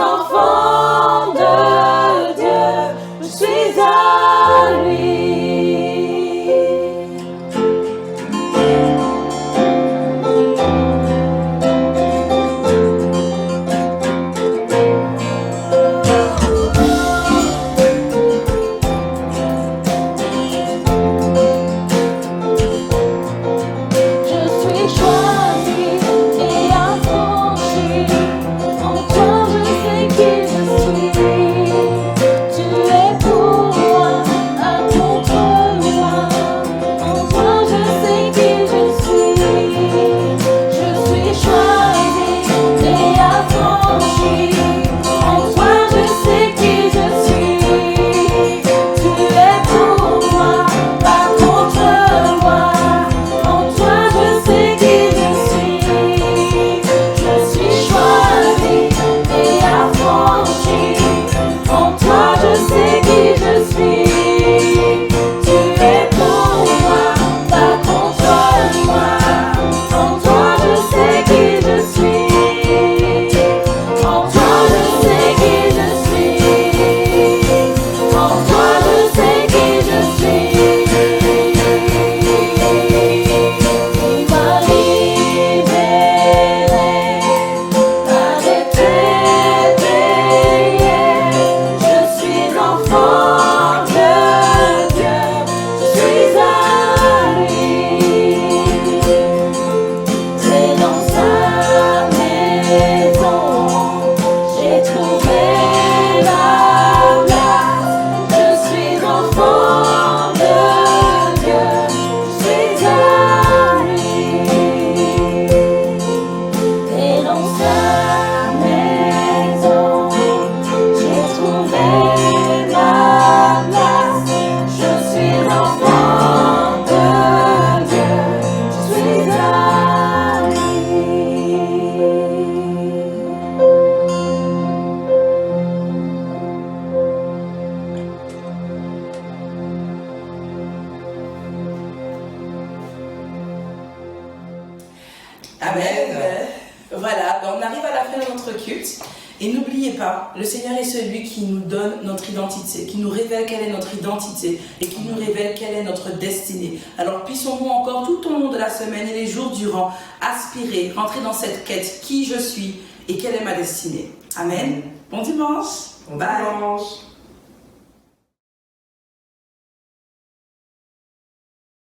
enfant de Dieu, je suis à lui. Amen. Voilà, on arrive à la fin de notre culte. Et n'oubliez pas, le Seigneur est celui qui nous donne notre identité, qui nous révèle quelle est notre identité et qui nous révèle quelle est notre destinée. Alors puissons-nous encore tout au long de la semaine et les jours durant aspirer, rentrer dans cette quête, qui je suis et quelle est ma destinée. Amen. Bon dimanche. Bon dimanche.